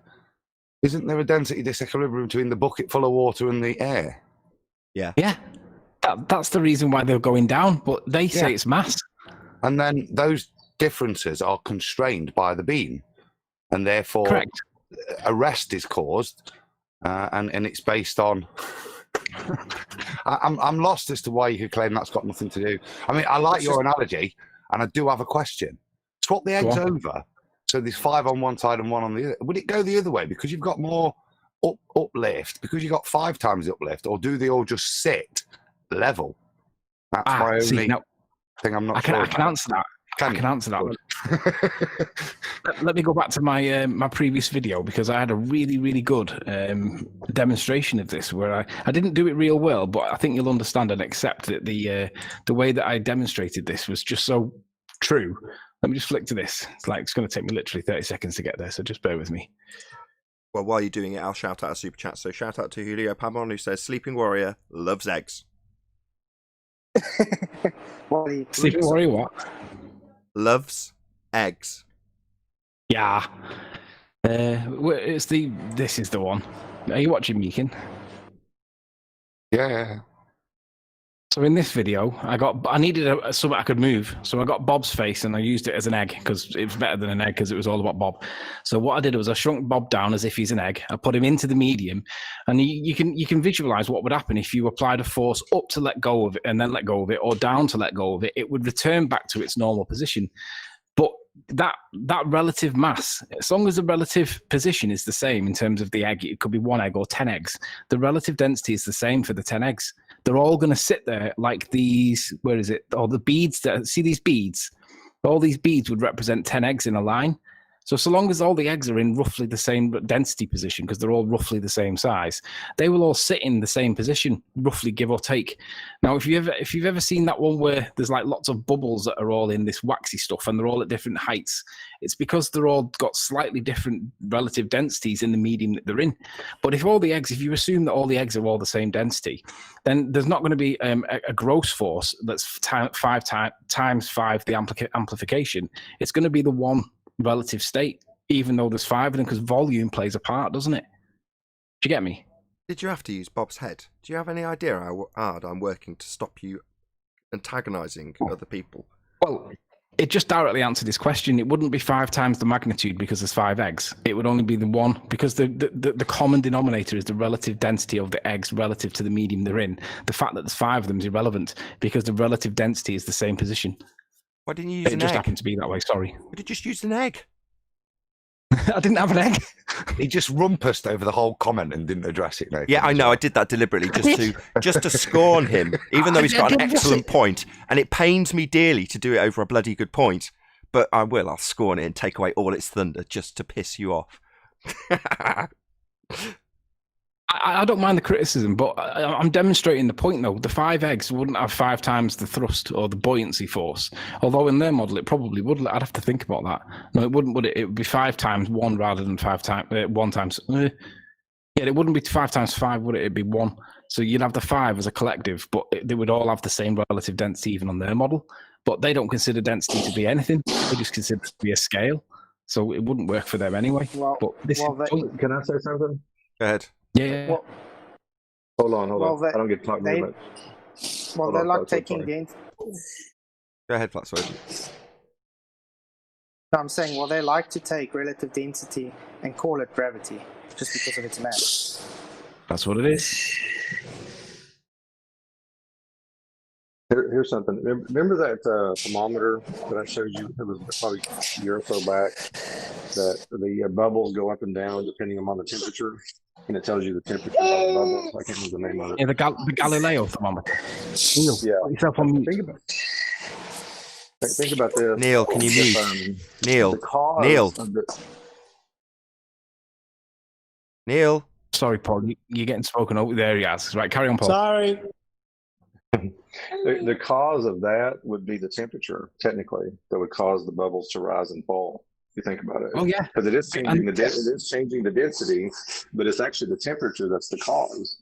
Isn't there a density disequilibrium between the bucket full of water and the air? Yeah. Yeah. That's the reason why they're going down, but they say it's mass. And then those differences are constrained by the beam, and therefore Correct. A rest is caused, and it's based on. I'm lost as to why you could claim that's got nothing to do. I mean, I like your analogy, and I do have a question. Swap the eggs over, so there's 5 on one side and 1 on the other. Would it go the other way because you've got more uplift, because you've got 5 times the uplift, or do they all just sit level? That's my only thing I'm not sure I can answer that. I can answer that. Let me go back to my my previous video, because I had a really good demonstration of this where I didn't do it real well, but I think you'll understand and accept that the way that I demonstrated this was just so true. Let me just flick to this. It's going to take me literally 30 seconds to get there, so just bear with me. Well, while you're doing it, I'll shout out a super chat. So shout out to Julio Pamon, who says, Sleeping Warrior loves eggs. Sleeping Warrior what? Loves eggs. Yeah. This is the one. Are you watching, Meekin? Yeah. So in this video, I needed something I could move. So I got Bob's face and I used it as an egg because it was better than an egg because it was all about Bob. So what I did was I shrunk Bob down as if he's an egg. I put him into the medium, and you can visualize what would happen if you applied a force up to let go of it and then let go of it, or down to let go of it. It would return back to its normal position. But that relative mass, as long as the relative position is the same in terms of the egg, it could be 1 egg or 10 eggs. The relative density is the same for the 10 eggs. They're all going to sit there like these, where is it? Or the beads, see these beads? All these beads would represent 10 eggs in a line. So long as all the eggs are in roughly the same density position, because they're all roughly the same size, they will all sit in the same position, roughly, give or take. Now, if you've ever seen that one where there's like lots of bubbles that are all in this waxy stuff and they're all at different heights, it's because they're all got slightly different relative densities in the medium that they're in. But if you assume that all the eggs are all the same density, then there's not going to be a gross force that's 5 times 5 the amplification. It's going to be the one relative state, even though there's 5 of them, because volume plays a part, doesn't it? Do you get me? Did you have to use Bob's head? Do you have any idea how hard I'm working to stop you antagonising other people? Well, it just directly answered this question. It wouldn't be 5 times the magnitude because there's 5 eggs. It would only be the one, because the common denominator is the relative density of the eggs relative to the medium they're in. The fact that there's 5 of them is irrelevant because the relative density is the same position. Why didn't you use an egg? It just happened to be that way, sorry. Would you just use an egg? I didn't have an egg. He just rumpused over the whole comment and didn't address it. Nathan. Yeah, I know. I did that deliberately just to scorn him, even though he's got an excellent point. And it pains me dearly to do it over a bloody good point. But I will. I'll scorn it and take away all its thunder just to piss you off. I don't mind the criticism, but I'm demonstrating the point, though. The 5 eggs wouldn't have 5 times the thrust or the buoyancy force. Although in their model, it probably would. I'd have to think about that. No, it wouldn't, would it? It would be 5 times 1 rather than 5 times 1 times. Yeah, it wouldn't be 5 times 5, would it? It'd be 1. So you'd have the 5 as a collective, but they would all have the same relative density even on their model. But they don't consider density to be anything. They just consider it to be a scale. So it wouldn't work for them anyway. Well, can I say something? Go ahead. Yeah. Well, hold on. I don't get to talk very much. Well, they're like taking gains. Go ahead, Flatsword. No, I'm saying, well, they like to take relative density and call it gravity just because of its mass. That's what it is. Here's something. Remember that thermometer that I showed you? It was probably a year or so back. That the bubbles go up and down depending on the temperature, and it tells you the temperature of the bubbles. I can't remember the name of it. Yeah, the Galileo thermometer. Neil, put yourself on mute. Think about this. Neil, can you mute? Neil. Sorry, Paul. You're getting spoken over. There he is. Right, carry on, Paul. Sorry. The cause of that would be the temperature, technically, that would cause the bubbles to rise and fall. If you think about it. Oh yeah, because it is changing the density, but it's actually the temperature that's the cause.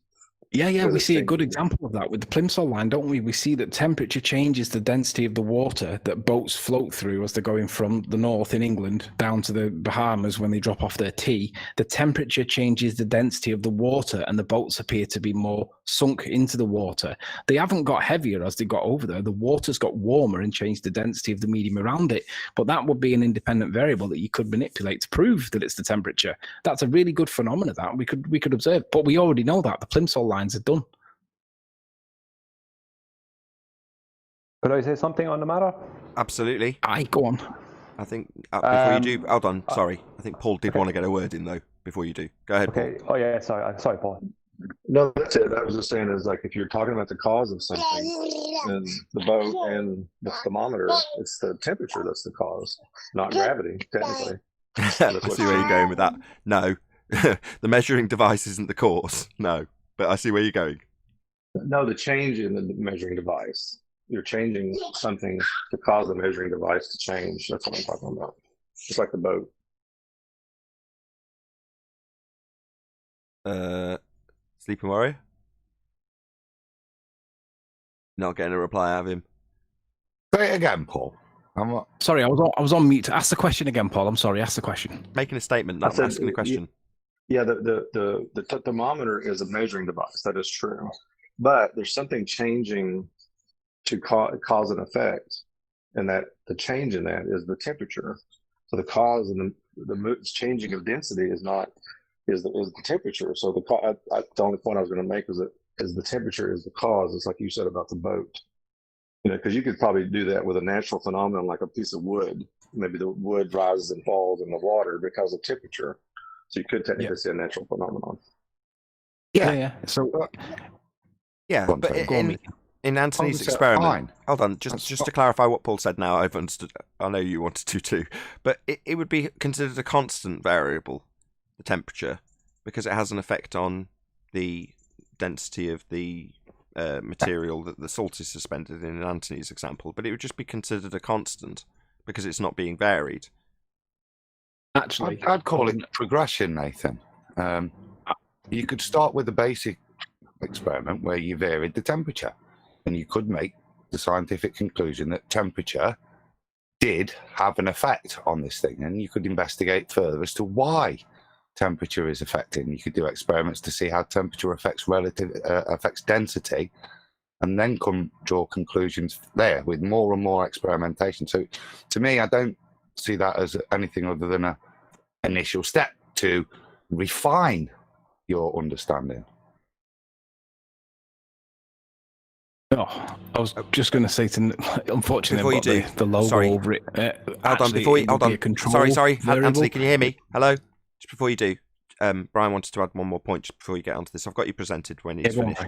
Yeah, we see a good example of that with the plimsoll line, don't we? We see that temperature changes the density of the water that boats float through as they're going from the north in England down to the Bahamas when they drop off their tea. The temperature changes the density of the water and the boats appear to be more sunk into the water. They haven't got heavier as they got over there. The water's got warmer and changed the density of the medium around it. But that would be an independent variable that you could manipulate to prove that it's the temperature. That's a really good phenomenon that we could observe. But we already know that. The plimsoll lines are done. Could I say something on the matter? Absolutely. Go on. I think before you do, hold on. Sorry, I think Paul did want to get a word in though. Before you do, go ahead. Okay. Paul. Oh yeah. Sorry, Paul. No, that's it. I was just saying is like if you're talking about the cause of something, and the boat and the thermometer, it's the temperature that's the cause, not gravity, technically. I see where you're going with that. No, the measuring device isn't the cause. No, but I see where you're going. No, the change in the measuring device. You're changing something to cause the measuring device to change. That's what I'm talking about. It's like the boat. Sleeping Warrior? Not getting a reply out of him. Say it again, Paul. Sorry, I was on mute. Ask the question again, Paul. I'm sorry. Ask the question. Making a statement, not asking a question. Yeah, the thermometer is a measuring device. That is true, but there's something changing to cause an effect, and that the change in that is the temperature. So the cause and the changing of density is the temperature. So the only point I was going to make is the temperature is the cause. It's like you said about the boat. Because you could probably do that with a natural phenomenon like a piece of wood. Maybe the wood rises and falls in the water because of temperature. So you could technically say a natural phenomenon. Yeah. So, but in Anthony's experiment, hold on, just to clarify what Paul said. Now I've understood. I know you wanted to too, but it would be considered a constant variable, the temperature, because it has an effect on the density of the material that the salt is suspended in Anthony's example, but it would just be considered a constant because it's not being varied. Actually, I'd call it progression, Nathan. You could start with a basic experiment where you varied the temperature, and you could make the scientific conclusion that temperature did have an effect on this thing, and you could investigate further as to why temperature is affecting. You could do experiments to see how temperature affects affects density, and then draw conclusions there with more and more experimentation. So, to me, I don't see that as anything other than a initial step to refine your understanding. No, I was just going to say to, unfortunately, before you do, the logo over it. Hold on. Sorry, Anthony, can you hear me? Hello. Just before you do, Brian wanted to add one more point just before you get onto this. I've got you presented when he's finished.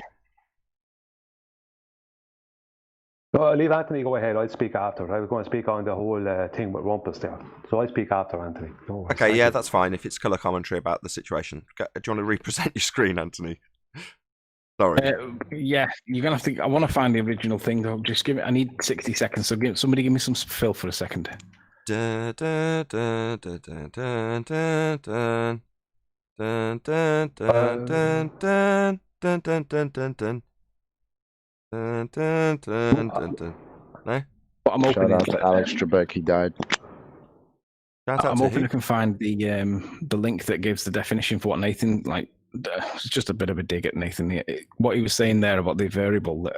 No, I'll leave Anthony go ahead. I'll speak after. I was going to speak on the whole thing with Rumpus there. So I'll speak after Anthony. No worries. Okay, yeah, that's fine if it's colour commentary about the situation. Do you want to represent your screen, Anthony? Sorry. Yeah, you're going to have to... I want to find the original thing, though. Just give it... I need 60 seconds, so somebody give me some fill for a second. Dun, dun, dun, dun, dun, dun, dun, dun. Dun, dun, dun, dun, dun, dun, dun, dun, dun, dun. Dun, dun, dun, dun, dun. No? But I'm Shout out to Alex Trebek, he died. I'm hoping I can find the link that gives the definition for what Nathan, like, it's just a bit of a dig at Nathan. What he was saying there about the variable, that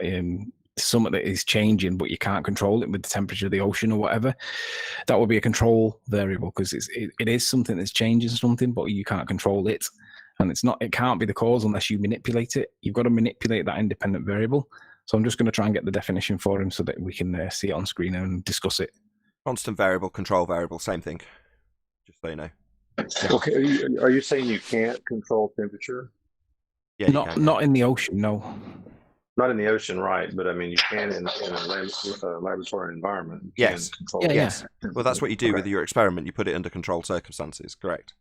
something that is changing, but you can't control it with the temperature of the ocean or whatever, that would be a control variable, because it is something that's changing something, but you can't control it. And it can't be the cause unless you manipulate it. You've got to manipulate that independent variable. So I'm just going to try and get the definition for him so that we can see it on screen and discuss it. Constant variable, control variable, same thing. Just so you know. Okay, are you saying you can't control temperature? Yeah, not in the ocean, no. Not in the ocean, right? But I mean, you can in a laboratory environment. Yes. Yes. Well, that's what you do with your experiment. You put it under controlled circumstances, correct?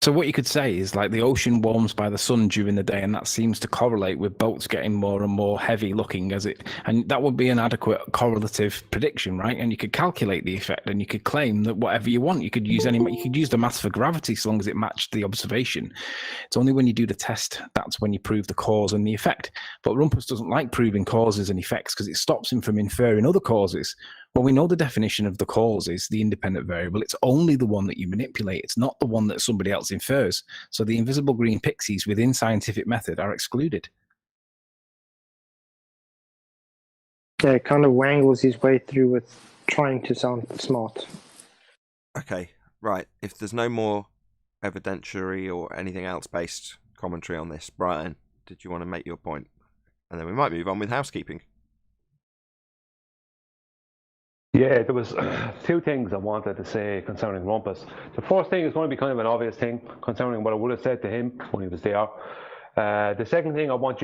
So what you could say is, like, the ocean warms by the sun during the day, and that seems to correlate with boats getting more and more heavy looking and that would be an adequate correlative prediction, right? And you could calculate the effect, and you could claim that whatever you want, you could use the mass for gravity so long as it matched the observation. It's only when you do the test that's when you prove the cause and the effect. But Rumpus doesn't like proving causes and effects because it stops him from inferring other causes. Well, we know the definition of the cause is the independent variable. It's only the one that you manipulate. It's not the one that somebody else infers. So the invisible green pixies within scientific method are excluded. Yeah, it kind of wangles his way through with trying to sound smart. Okay, right. If there's no more evidentiary or anything else based commentary on this, Brian, did you want to make your point? And then we might move on with housekeeping. Yeah, there was two things I wanted to say concerning Rumpus. The first thing is going to be kind of an obvious thing concerning what I would have said to him when he was there. The second thing I want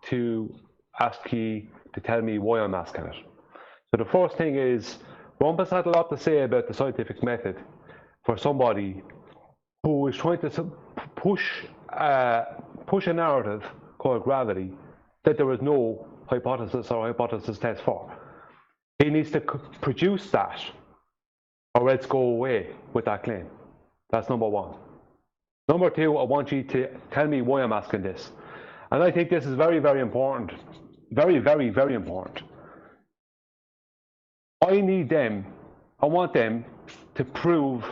to ask you to tell me why I'm asking it. So the first thing is, Rumpus had a lot to say about the scientific method for somebody who is trying to push a narrative called gravity that there is no hypothesis or hypothesis test for. He needs to produce that, or else go away with that claim. That's number one. Number two, I want you to tell me why I'm asking this. And I think this is very, very important. Very, very, very important. I want them to prove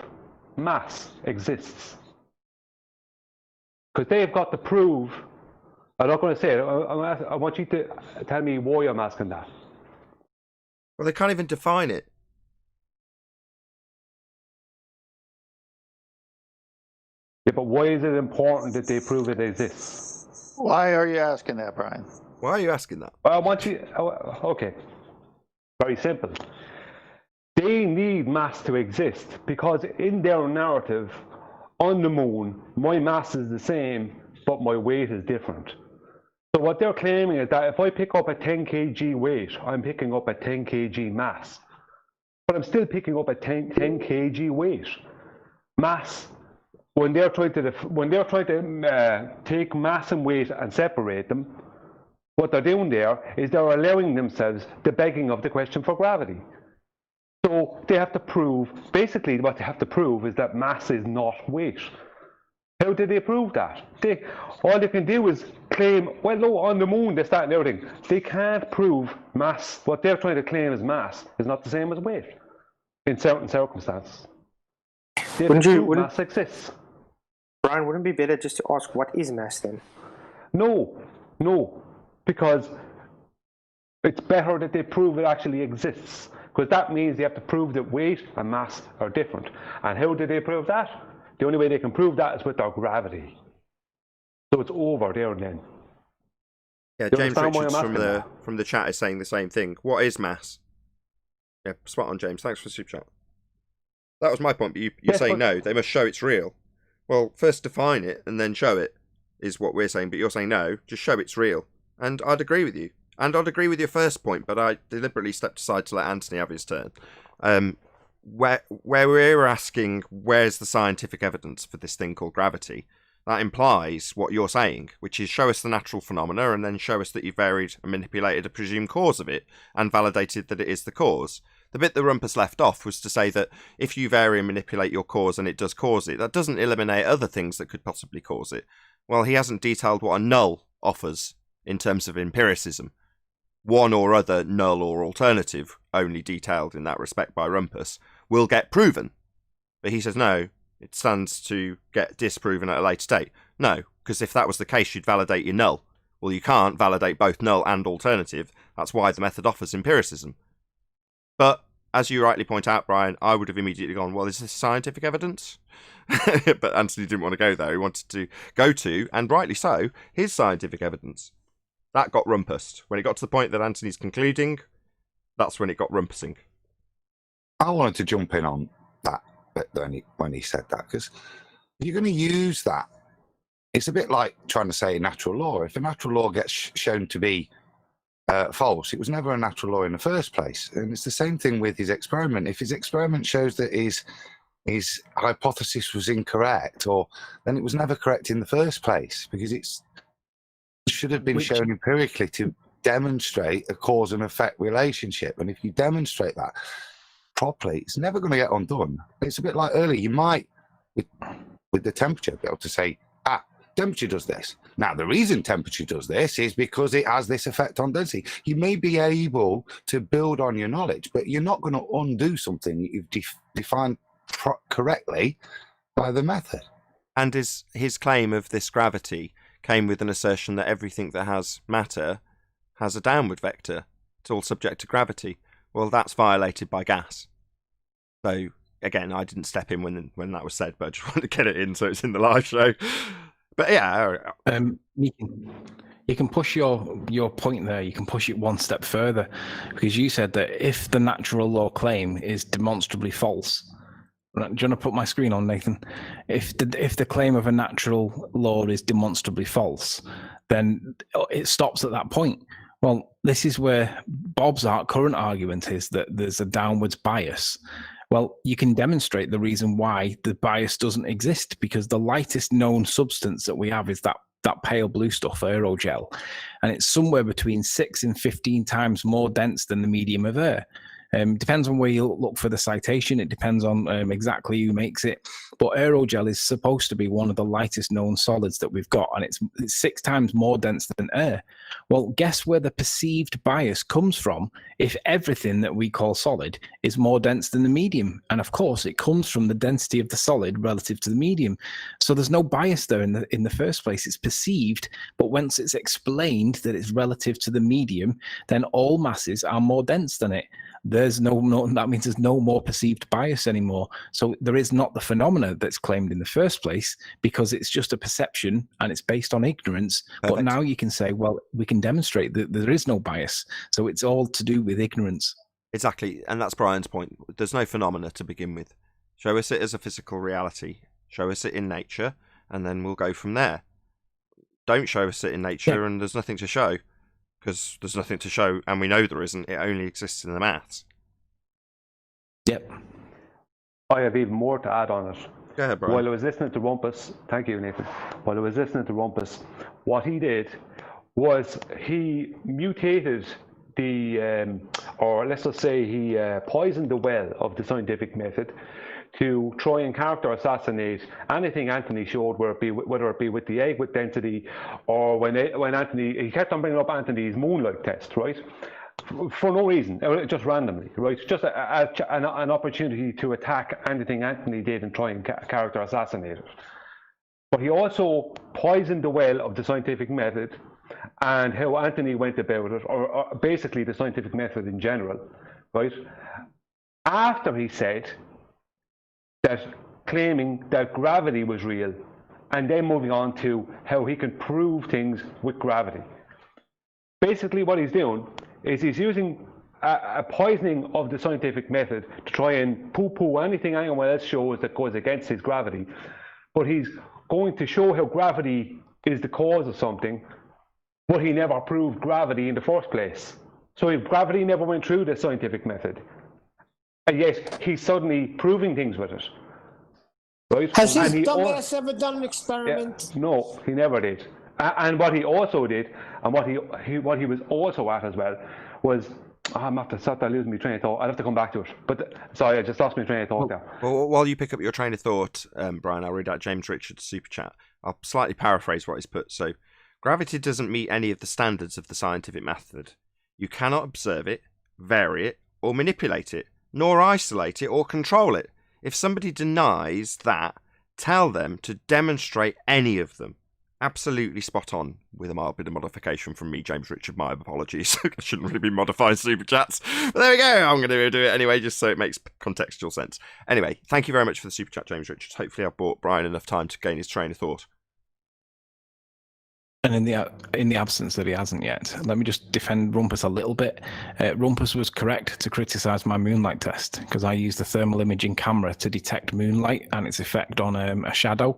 mass exists. Because they've got to prove, I'm not going to say it, I want you to tell me why I'm asking that. Well, they can't even define it. Yeah, but why is it important that they prove it exists? Why are you asking that, Brian? Why are you asking that? I want you. Okay. Very simple. They need mass to exist because in their narrative, on the moon, my mass is the same, but my weight is different. So what they're claiming is that if I pick up a 10 kg weight, I'm picking up a 10 kg mass. But I'm still picking up a 10 kg weight. Mass, when they're trying to take mass and weight and separate them, what they're doing there is they're allowing themselves the begging of the question for gravity. So they have to prove, basically what they have to prove is that mass is not weight. How did they prove that? All they can do is claim, well, no, on the moon they start everything. They can't prove mass. What they're trying to claim as mass is not the same as weight in certain circumstances. Mass exists. Brian, wouldn't it be better just to ask what is mass then? No, because it's better that they prove it actually exists. Because that means they have to prove that weight and mass are different. And how do they prove that? The only way they can prove that is with their gravity. So it's over there and then. Yeah, James Richards from the chat is saying the same thing. What is mass? Yeah, spot on, James. Thanks for the super chat. That was my point, but you're saying no, they must show it's real. Well, first define it and then show it is what we're saying, but you're saying no, just show it's real. And I'd agree with you. And I'd agree with your first point, but I deliberately stepped aside to let Anthony have his turn. Where we're asking, where's the scientific evidence for this thing called gravity? That implies what you're saying, which is show us the natural phenomena and then show us that you varied and manipulated a presumed cause of it and validated that it is the cause. The bit that Rumpus left off was to say that if you vary and manipulate your cause and it does cause it, that doesn't eliminate other things that could possibly cause it. Well, he hasn't detailed what a null offers in terms of empiricism. One or other null or alternative, only detailed in that respect by Rumpus, will get proven. But he says no, it stands to get disproven at a later date. No, because if that was the case, you'd validate your null. Well, you can't validate both null and alternative. That's why the method offers empiricism. But, as you rightly point out, Brian, I would have immediately gone, well, is this scientific evidence? But Anthony didn't want to go there. He wanted to go to, and rightly so, his scientific evidence. That got rumpused. When it got to the point that Anthony's concluding, that's when it got rumpusing. I wanted to jump in on that bit when he said that, because if you're going to use that, it's a bit like trying to say natural law. If a natural law gets shown to be false, it was never a natural law in the first place. And it's the same thing with his experiment. If his experiment shows that his hypothesis was incorrect, then it was never correct in the first place, because it should have been shown empirically to demonstrate a cause and effect relationship. And if you demonstrate that properly, it's never going to get undone. It's a bit like earlier, you might, with the temperature, be able to say, temperature does this. Now, the reason temperature does this is because it has this effect on density. You may be able to build on your knowledge, but you're not going to undo something that you've defined correctly by the method. And his claim of this gravity came with an assertion that everything that has matter has a downward vector. It's all subject to gravity. Well, that's violated by gas. So, again, I didn't step in when that was said, but I just wanted to get it in so it's in the live show. But yeah. You can push your point there. You can push it one step further, because you said that if the natural law claim is demonstrably false, do you want to put my screen on, Nathan? If the claim of a natural law is demonstrably false, then it stops at that point. Well, this is where Bob's current argument is that there's a downwards bias. Well, you can demonstrate the reason why the bias doesn't exist, because the lightest known substance that we have is that pale blue stuff, aerogel, and it's somewhere between 6 and 15 times more dense than the medium of air. Depends on where you look for the citation. It depends on exactly who makes it. But aerogel is supposed to be one of the lightest known solids that we've got, and it's 6 times more dense than air. Well, guess where the perceived bias comes from if everything that we call solid is more dense than the medium? And of course, it comes from the density of the solid relative to the medium. So there's no bias there in the first place. It's perceived, but once it's explained that it's relative to the medium, then all masses are more dense than it. There's that means there's no more perceived bias anymore. So there is not the phenomena that's claimed in the first place, because it's just a perception and it's based on ignorance. Perfect. But now you can say, well, we can demonstrate that there is no bias. So it's all to do with ignorance. Exactly. And that's Brian's point. There's no phenomena to begin with. Show us it as a physical reality. Show us it in nature, and then we'll go from there. Don't show us it in nature, and there's nothing to show. Because there's nothing to show, and we know there isn't. It only exists in the maths. Yep. I have even more to add on it. Go ahead, Brian. While I was listening to Rumpus, thank you, Nathan. While I was listening to Rumpus, what he did was he mutated or let's just say he poisoned the well of the scientific method to try and character assassinate anything Anthony showed, whether it be with the egg with density, or when Anthony, he kept on bringing up Anthony's moonlight test, right? For no reason, just randomly, right? Just an opportunity to attack anything Anthony did and try and character assassinate it. But he also poisoned the well of the scientific method and how Anthony went about it, or basically the scientific method in general, right? After he said that, claiming that gravity was real, and then moving on to how he can prove things with gravity. Basically what he's doing is he's using a poisoning of the scientific method to try and poo-poo anything anyone else shows that goes against his gravity, but he's going to show how gravity is the cause of something, but he never proved gravity in the first place. So if gravity never went through the scientific method, and yet he's suddenly proving things with it. Right? Has his dumbass ever done an experiment? Yeah, no, he never did. And what he also did, and what he was also at as well, was I'm have to start losing my train of thought. I'll have to come back to it. But sorry, I just lost my train of thought now. Well, while you pick up your train of thought, Brian, I'll read out James Richards' super chat. I'll slightly paraphrase what he's put. So, gravity doesn't meet any of the standards of the scientific method. You cannot observe it, vary it, or manipulate it, nor isolate it or control it. If somebody denies that, tell them to demonstrate any of them. Absolutely spot on, with a mild bit of modification from me, James Richard. My apologies. I shouldn't really be modifying super chats. But there we go. I'm going to do it anyway, just so it makes contextual sense. Anyway, thank you very much for the super chat, James Richards. Hopefully I've bought Brian enough time to gain his train of thought. And in the absence that he hasn't yet, let me just defend Rumpus a little bit. Rumpus was correct to criticise my moonlight test, because I used the thermal imaging camera to detect moonlight and its effect on a shadow.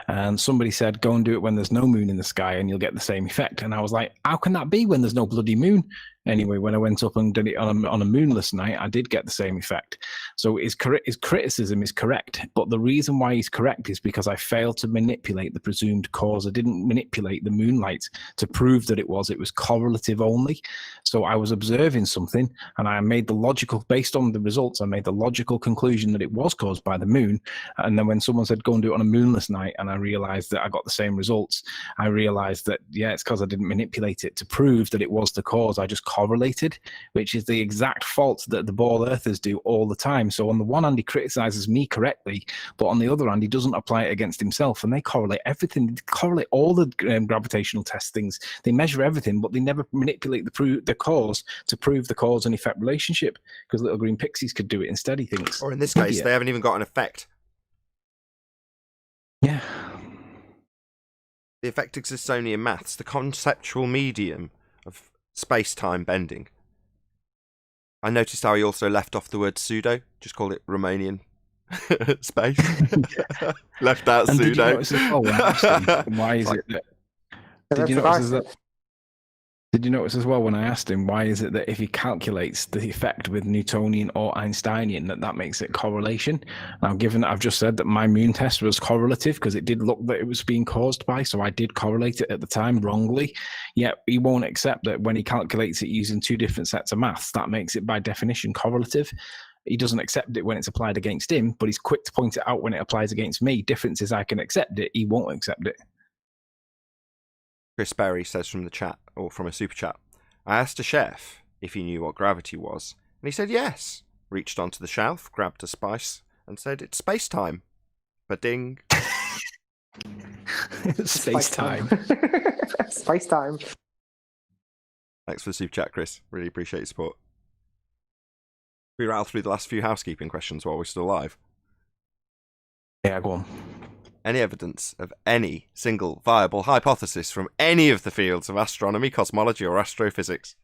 And somebody said, go and do it when there's no moon in the sky and you'll get the same effect. And I was like, how can that be when there's no bloody moon? Anyway, when I went up and did it on a moonless night, I did get the same effect. So his criticism is correct, but the reason why he's correct is because I failed to manipulate the presumed cause. I didn't manipulate the moonlight to prove that it was correlative only. So I was observing something, and I made based on the results, I made the logical conclusion that it was caused by the moon. And then when someone said, go and do it on a moonless night, and I realized that I got the same results, I realized that, yeah, it's because I didn't manipulate it to prove that it was the cause. I just correlated, which is the exact fault that the ball earthers do all the time. So on the one hand, he criticizes me correctly, but on the other hand, he doesn't apply it against himself. And they correlate everything. They correlate all the gravitational test things. They measure everything, but they never manipulate the cause to prove the cause and effect relationship, because little green pixies could do it instead, he thinks. Or in this case, they haven't even got an effect. Yeah. the effect exists only in maths, the conceptual medium of space-time bending. I noticed how he also left off the word pseudo, just called it Romanian space. Left out and pseudo. Did you notice as well when I asked him, why is it that... Did you notice as well when I asked him why is it that if he calculates the effect with Newtonian or Einsteinian that makes it correlation? Now, given that I've just said that my immune test was correlative because it did look that it was being caused by, so I did correlate it at the time wrongly, yet he won't accept that when he calculates it using two different sets of maths, that makes it by definition correlative. He doesn't accept it when it's applied against him, but he's quick to point it out when it applies against me. Difference is I can accept it, he won't accept it. Chris Berry says from the chat, or from a super chat, I asked a chef if he knew what gravity was, and he said yes. Reached onto the shelf, grabbed a spice, and said, it's space-time. Ba-ding. Space-time. Space-time. Thanks for the super chat, Chris. Really appreciate your support. We rattle through the last few housekeeping questions while we're still live. Yeah, go on. Any evidence of any single viable hypothesis from any of the fields of astronomy, cosmology, or astrophysics?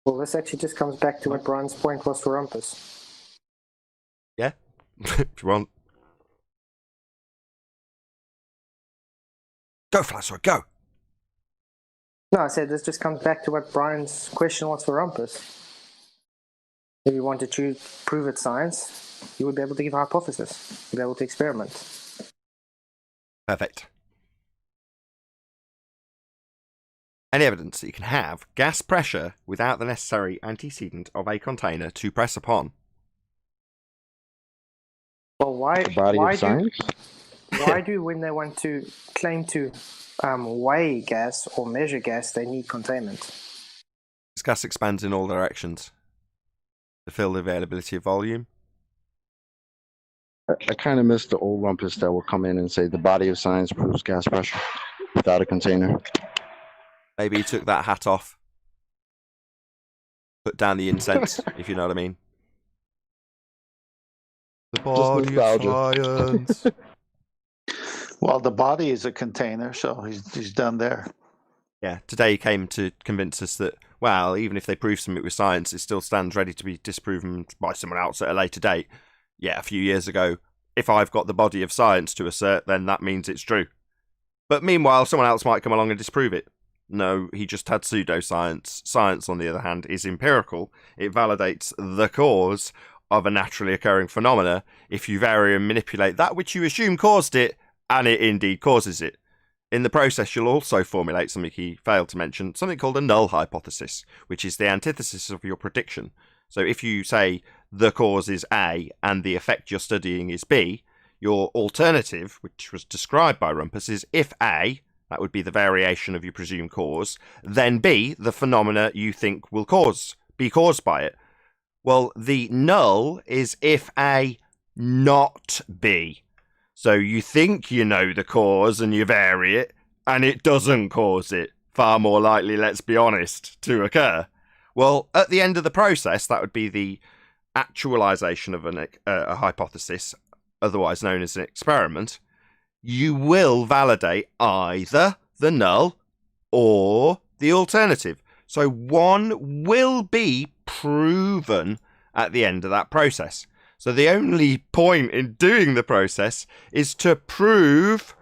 Well, this actually just comes back to what Brian's point was for Rumpus. Yeah, if you want. Go, Flasor, go! No, I said this just comes back to what Brian's question was for Rumpus. If you want to prove it's science, you would be able to give a hypothesis. You'd be able to experiment. Perfect. Any evidence that you can have gas pressure without the necessary antecedent of a container to press upon? Well, why? The body why of science? Why do when they want to claim to weigh gas or measure gas, they need containment? This gas expands in all directions. To fill the availability of volume. I kind of miss the old rumpus that will come in and say the body of science proves gas pressure without a container. Maybe he took that hat off. Put down the incense, if you know what I mean. The body of science. Well, the body is a container, so he's done there. Yeah, today he came to convince us that, well, even if they prove something with science, it still stands ready to be disproven by someone else at a later date. Yeah, a few years ago, if I've got the body of science to assert, then that means it's true. But meanwhile, someone else might come along and disprove it. No, he just had pseudoscience. Science, on the other hand, is empirical. It validates the cause of a naturally occurring phenomena if you vary and manipulate that which you assume caused it, and it indeed causes it. In the process, you'll also formulate something he failed to mention, something called a null hypothesis, which is the antithesis of your prediction. So if you say the cause is A and the effect you're studying is B, your alternative, which was described by Rumpus, is if A, that would be the variation of your presumed cause, then B, the phenomena you think will be caused by it. Well, the null is if A, not B. So you think you know the cause and you vary it, and it doesn't cause it, far more likely, let's be honest, to occur. Well, at the end of the process, that would be the actualization of a hypothesis, otherwise known as an experiment. You will validate either the null or the alternative. So one will be proven at the end of that process. So the only point in doing the process is to prove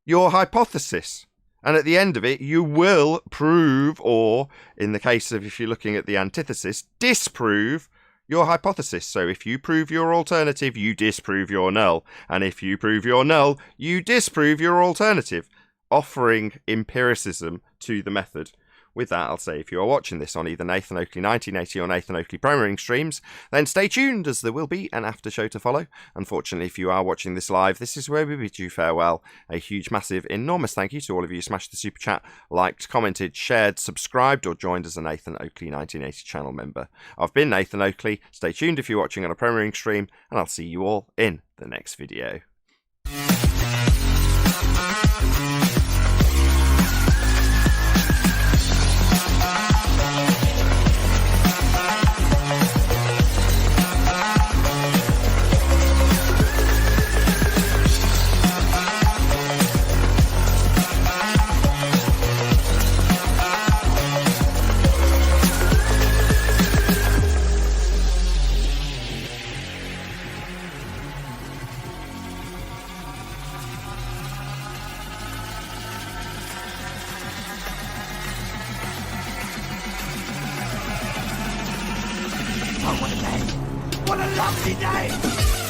your hypothesis. And at the end of it, you will prove, or in the case of if you're looking at the antithesis, disprove your hypothesis. So if you prove your alternative, you disprove your null. And if you prove your null, you disprove your alternative, offering empiricism to the method. With that, I'll say if you are watching this on either Nathan Oakley 1980 or Nathan Oakley Premiering streams, then stay tuned as there will be an after show to follow. Unfortunately, if you are watching this live, this is where we bid you farewell. A huge, massive, enormous thank you to all of you who smashed the super chat, liked, commented, shared, subscribed, or joined as a Nathan Oakley 1980 channel member. I've been Nathan Oakley. Stay tuned if you're watching on a Premiering stream, and I'll see you all in the next video. what a day! What a lovely day!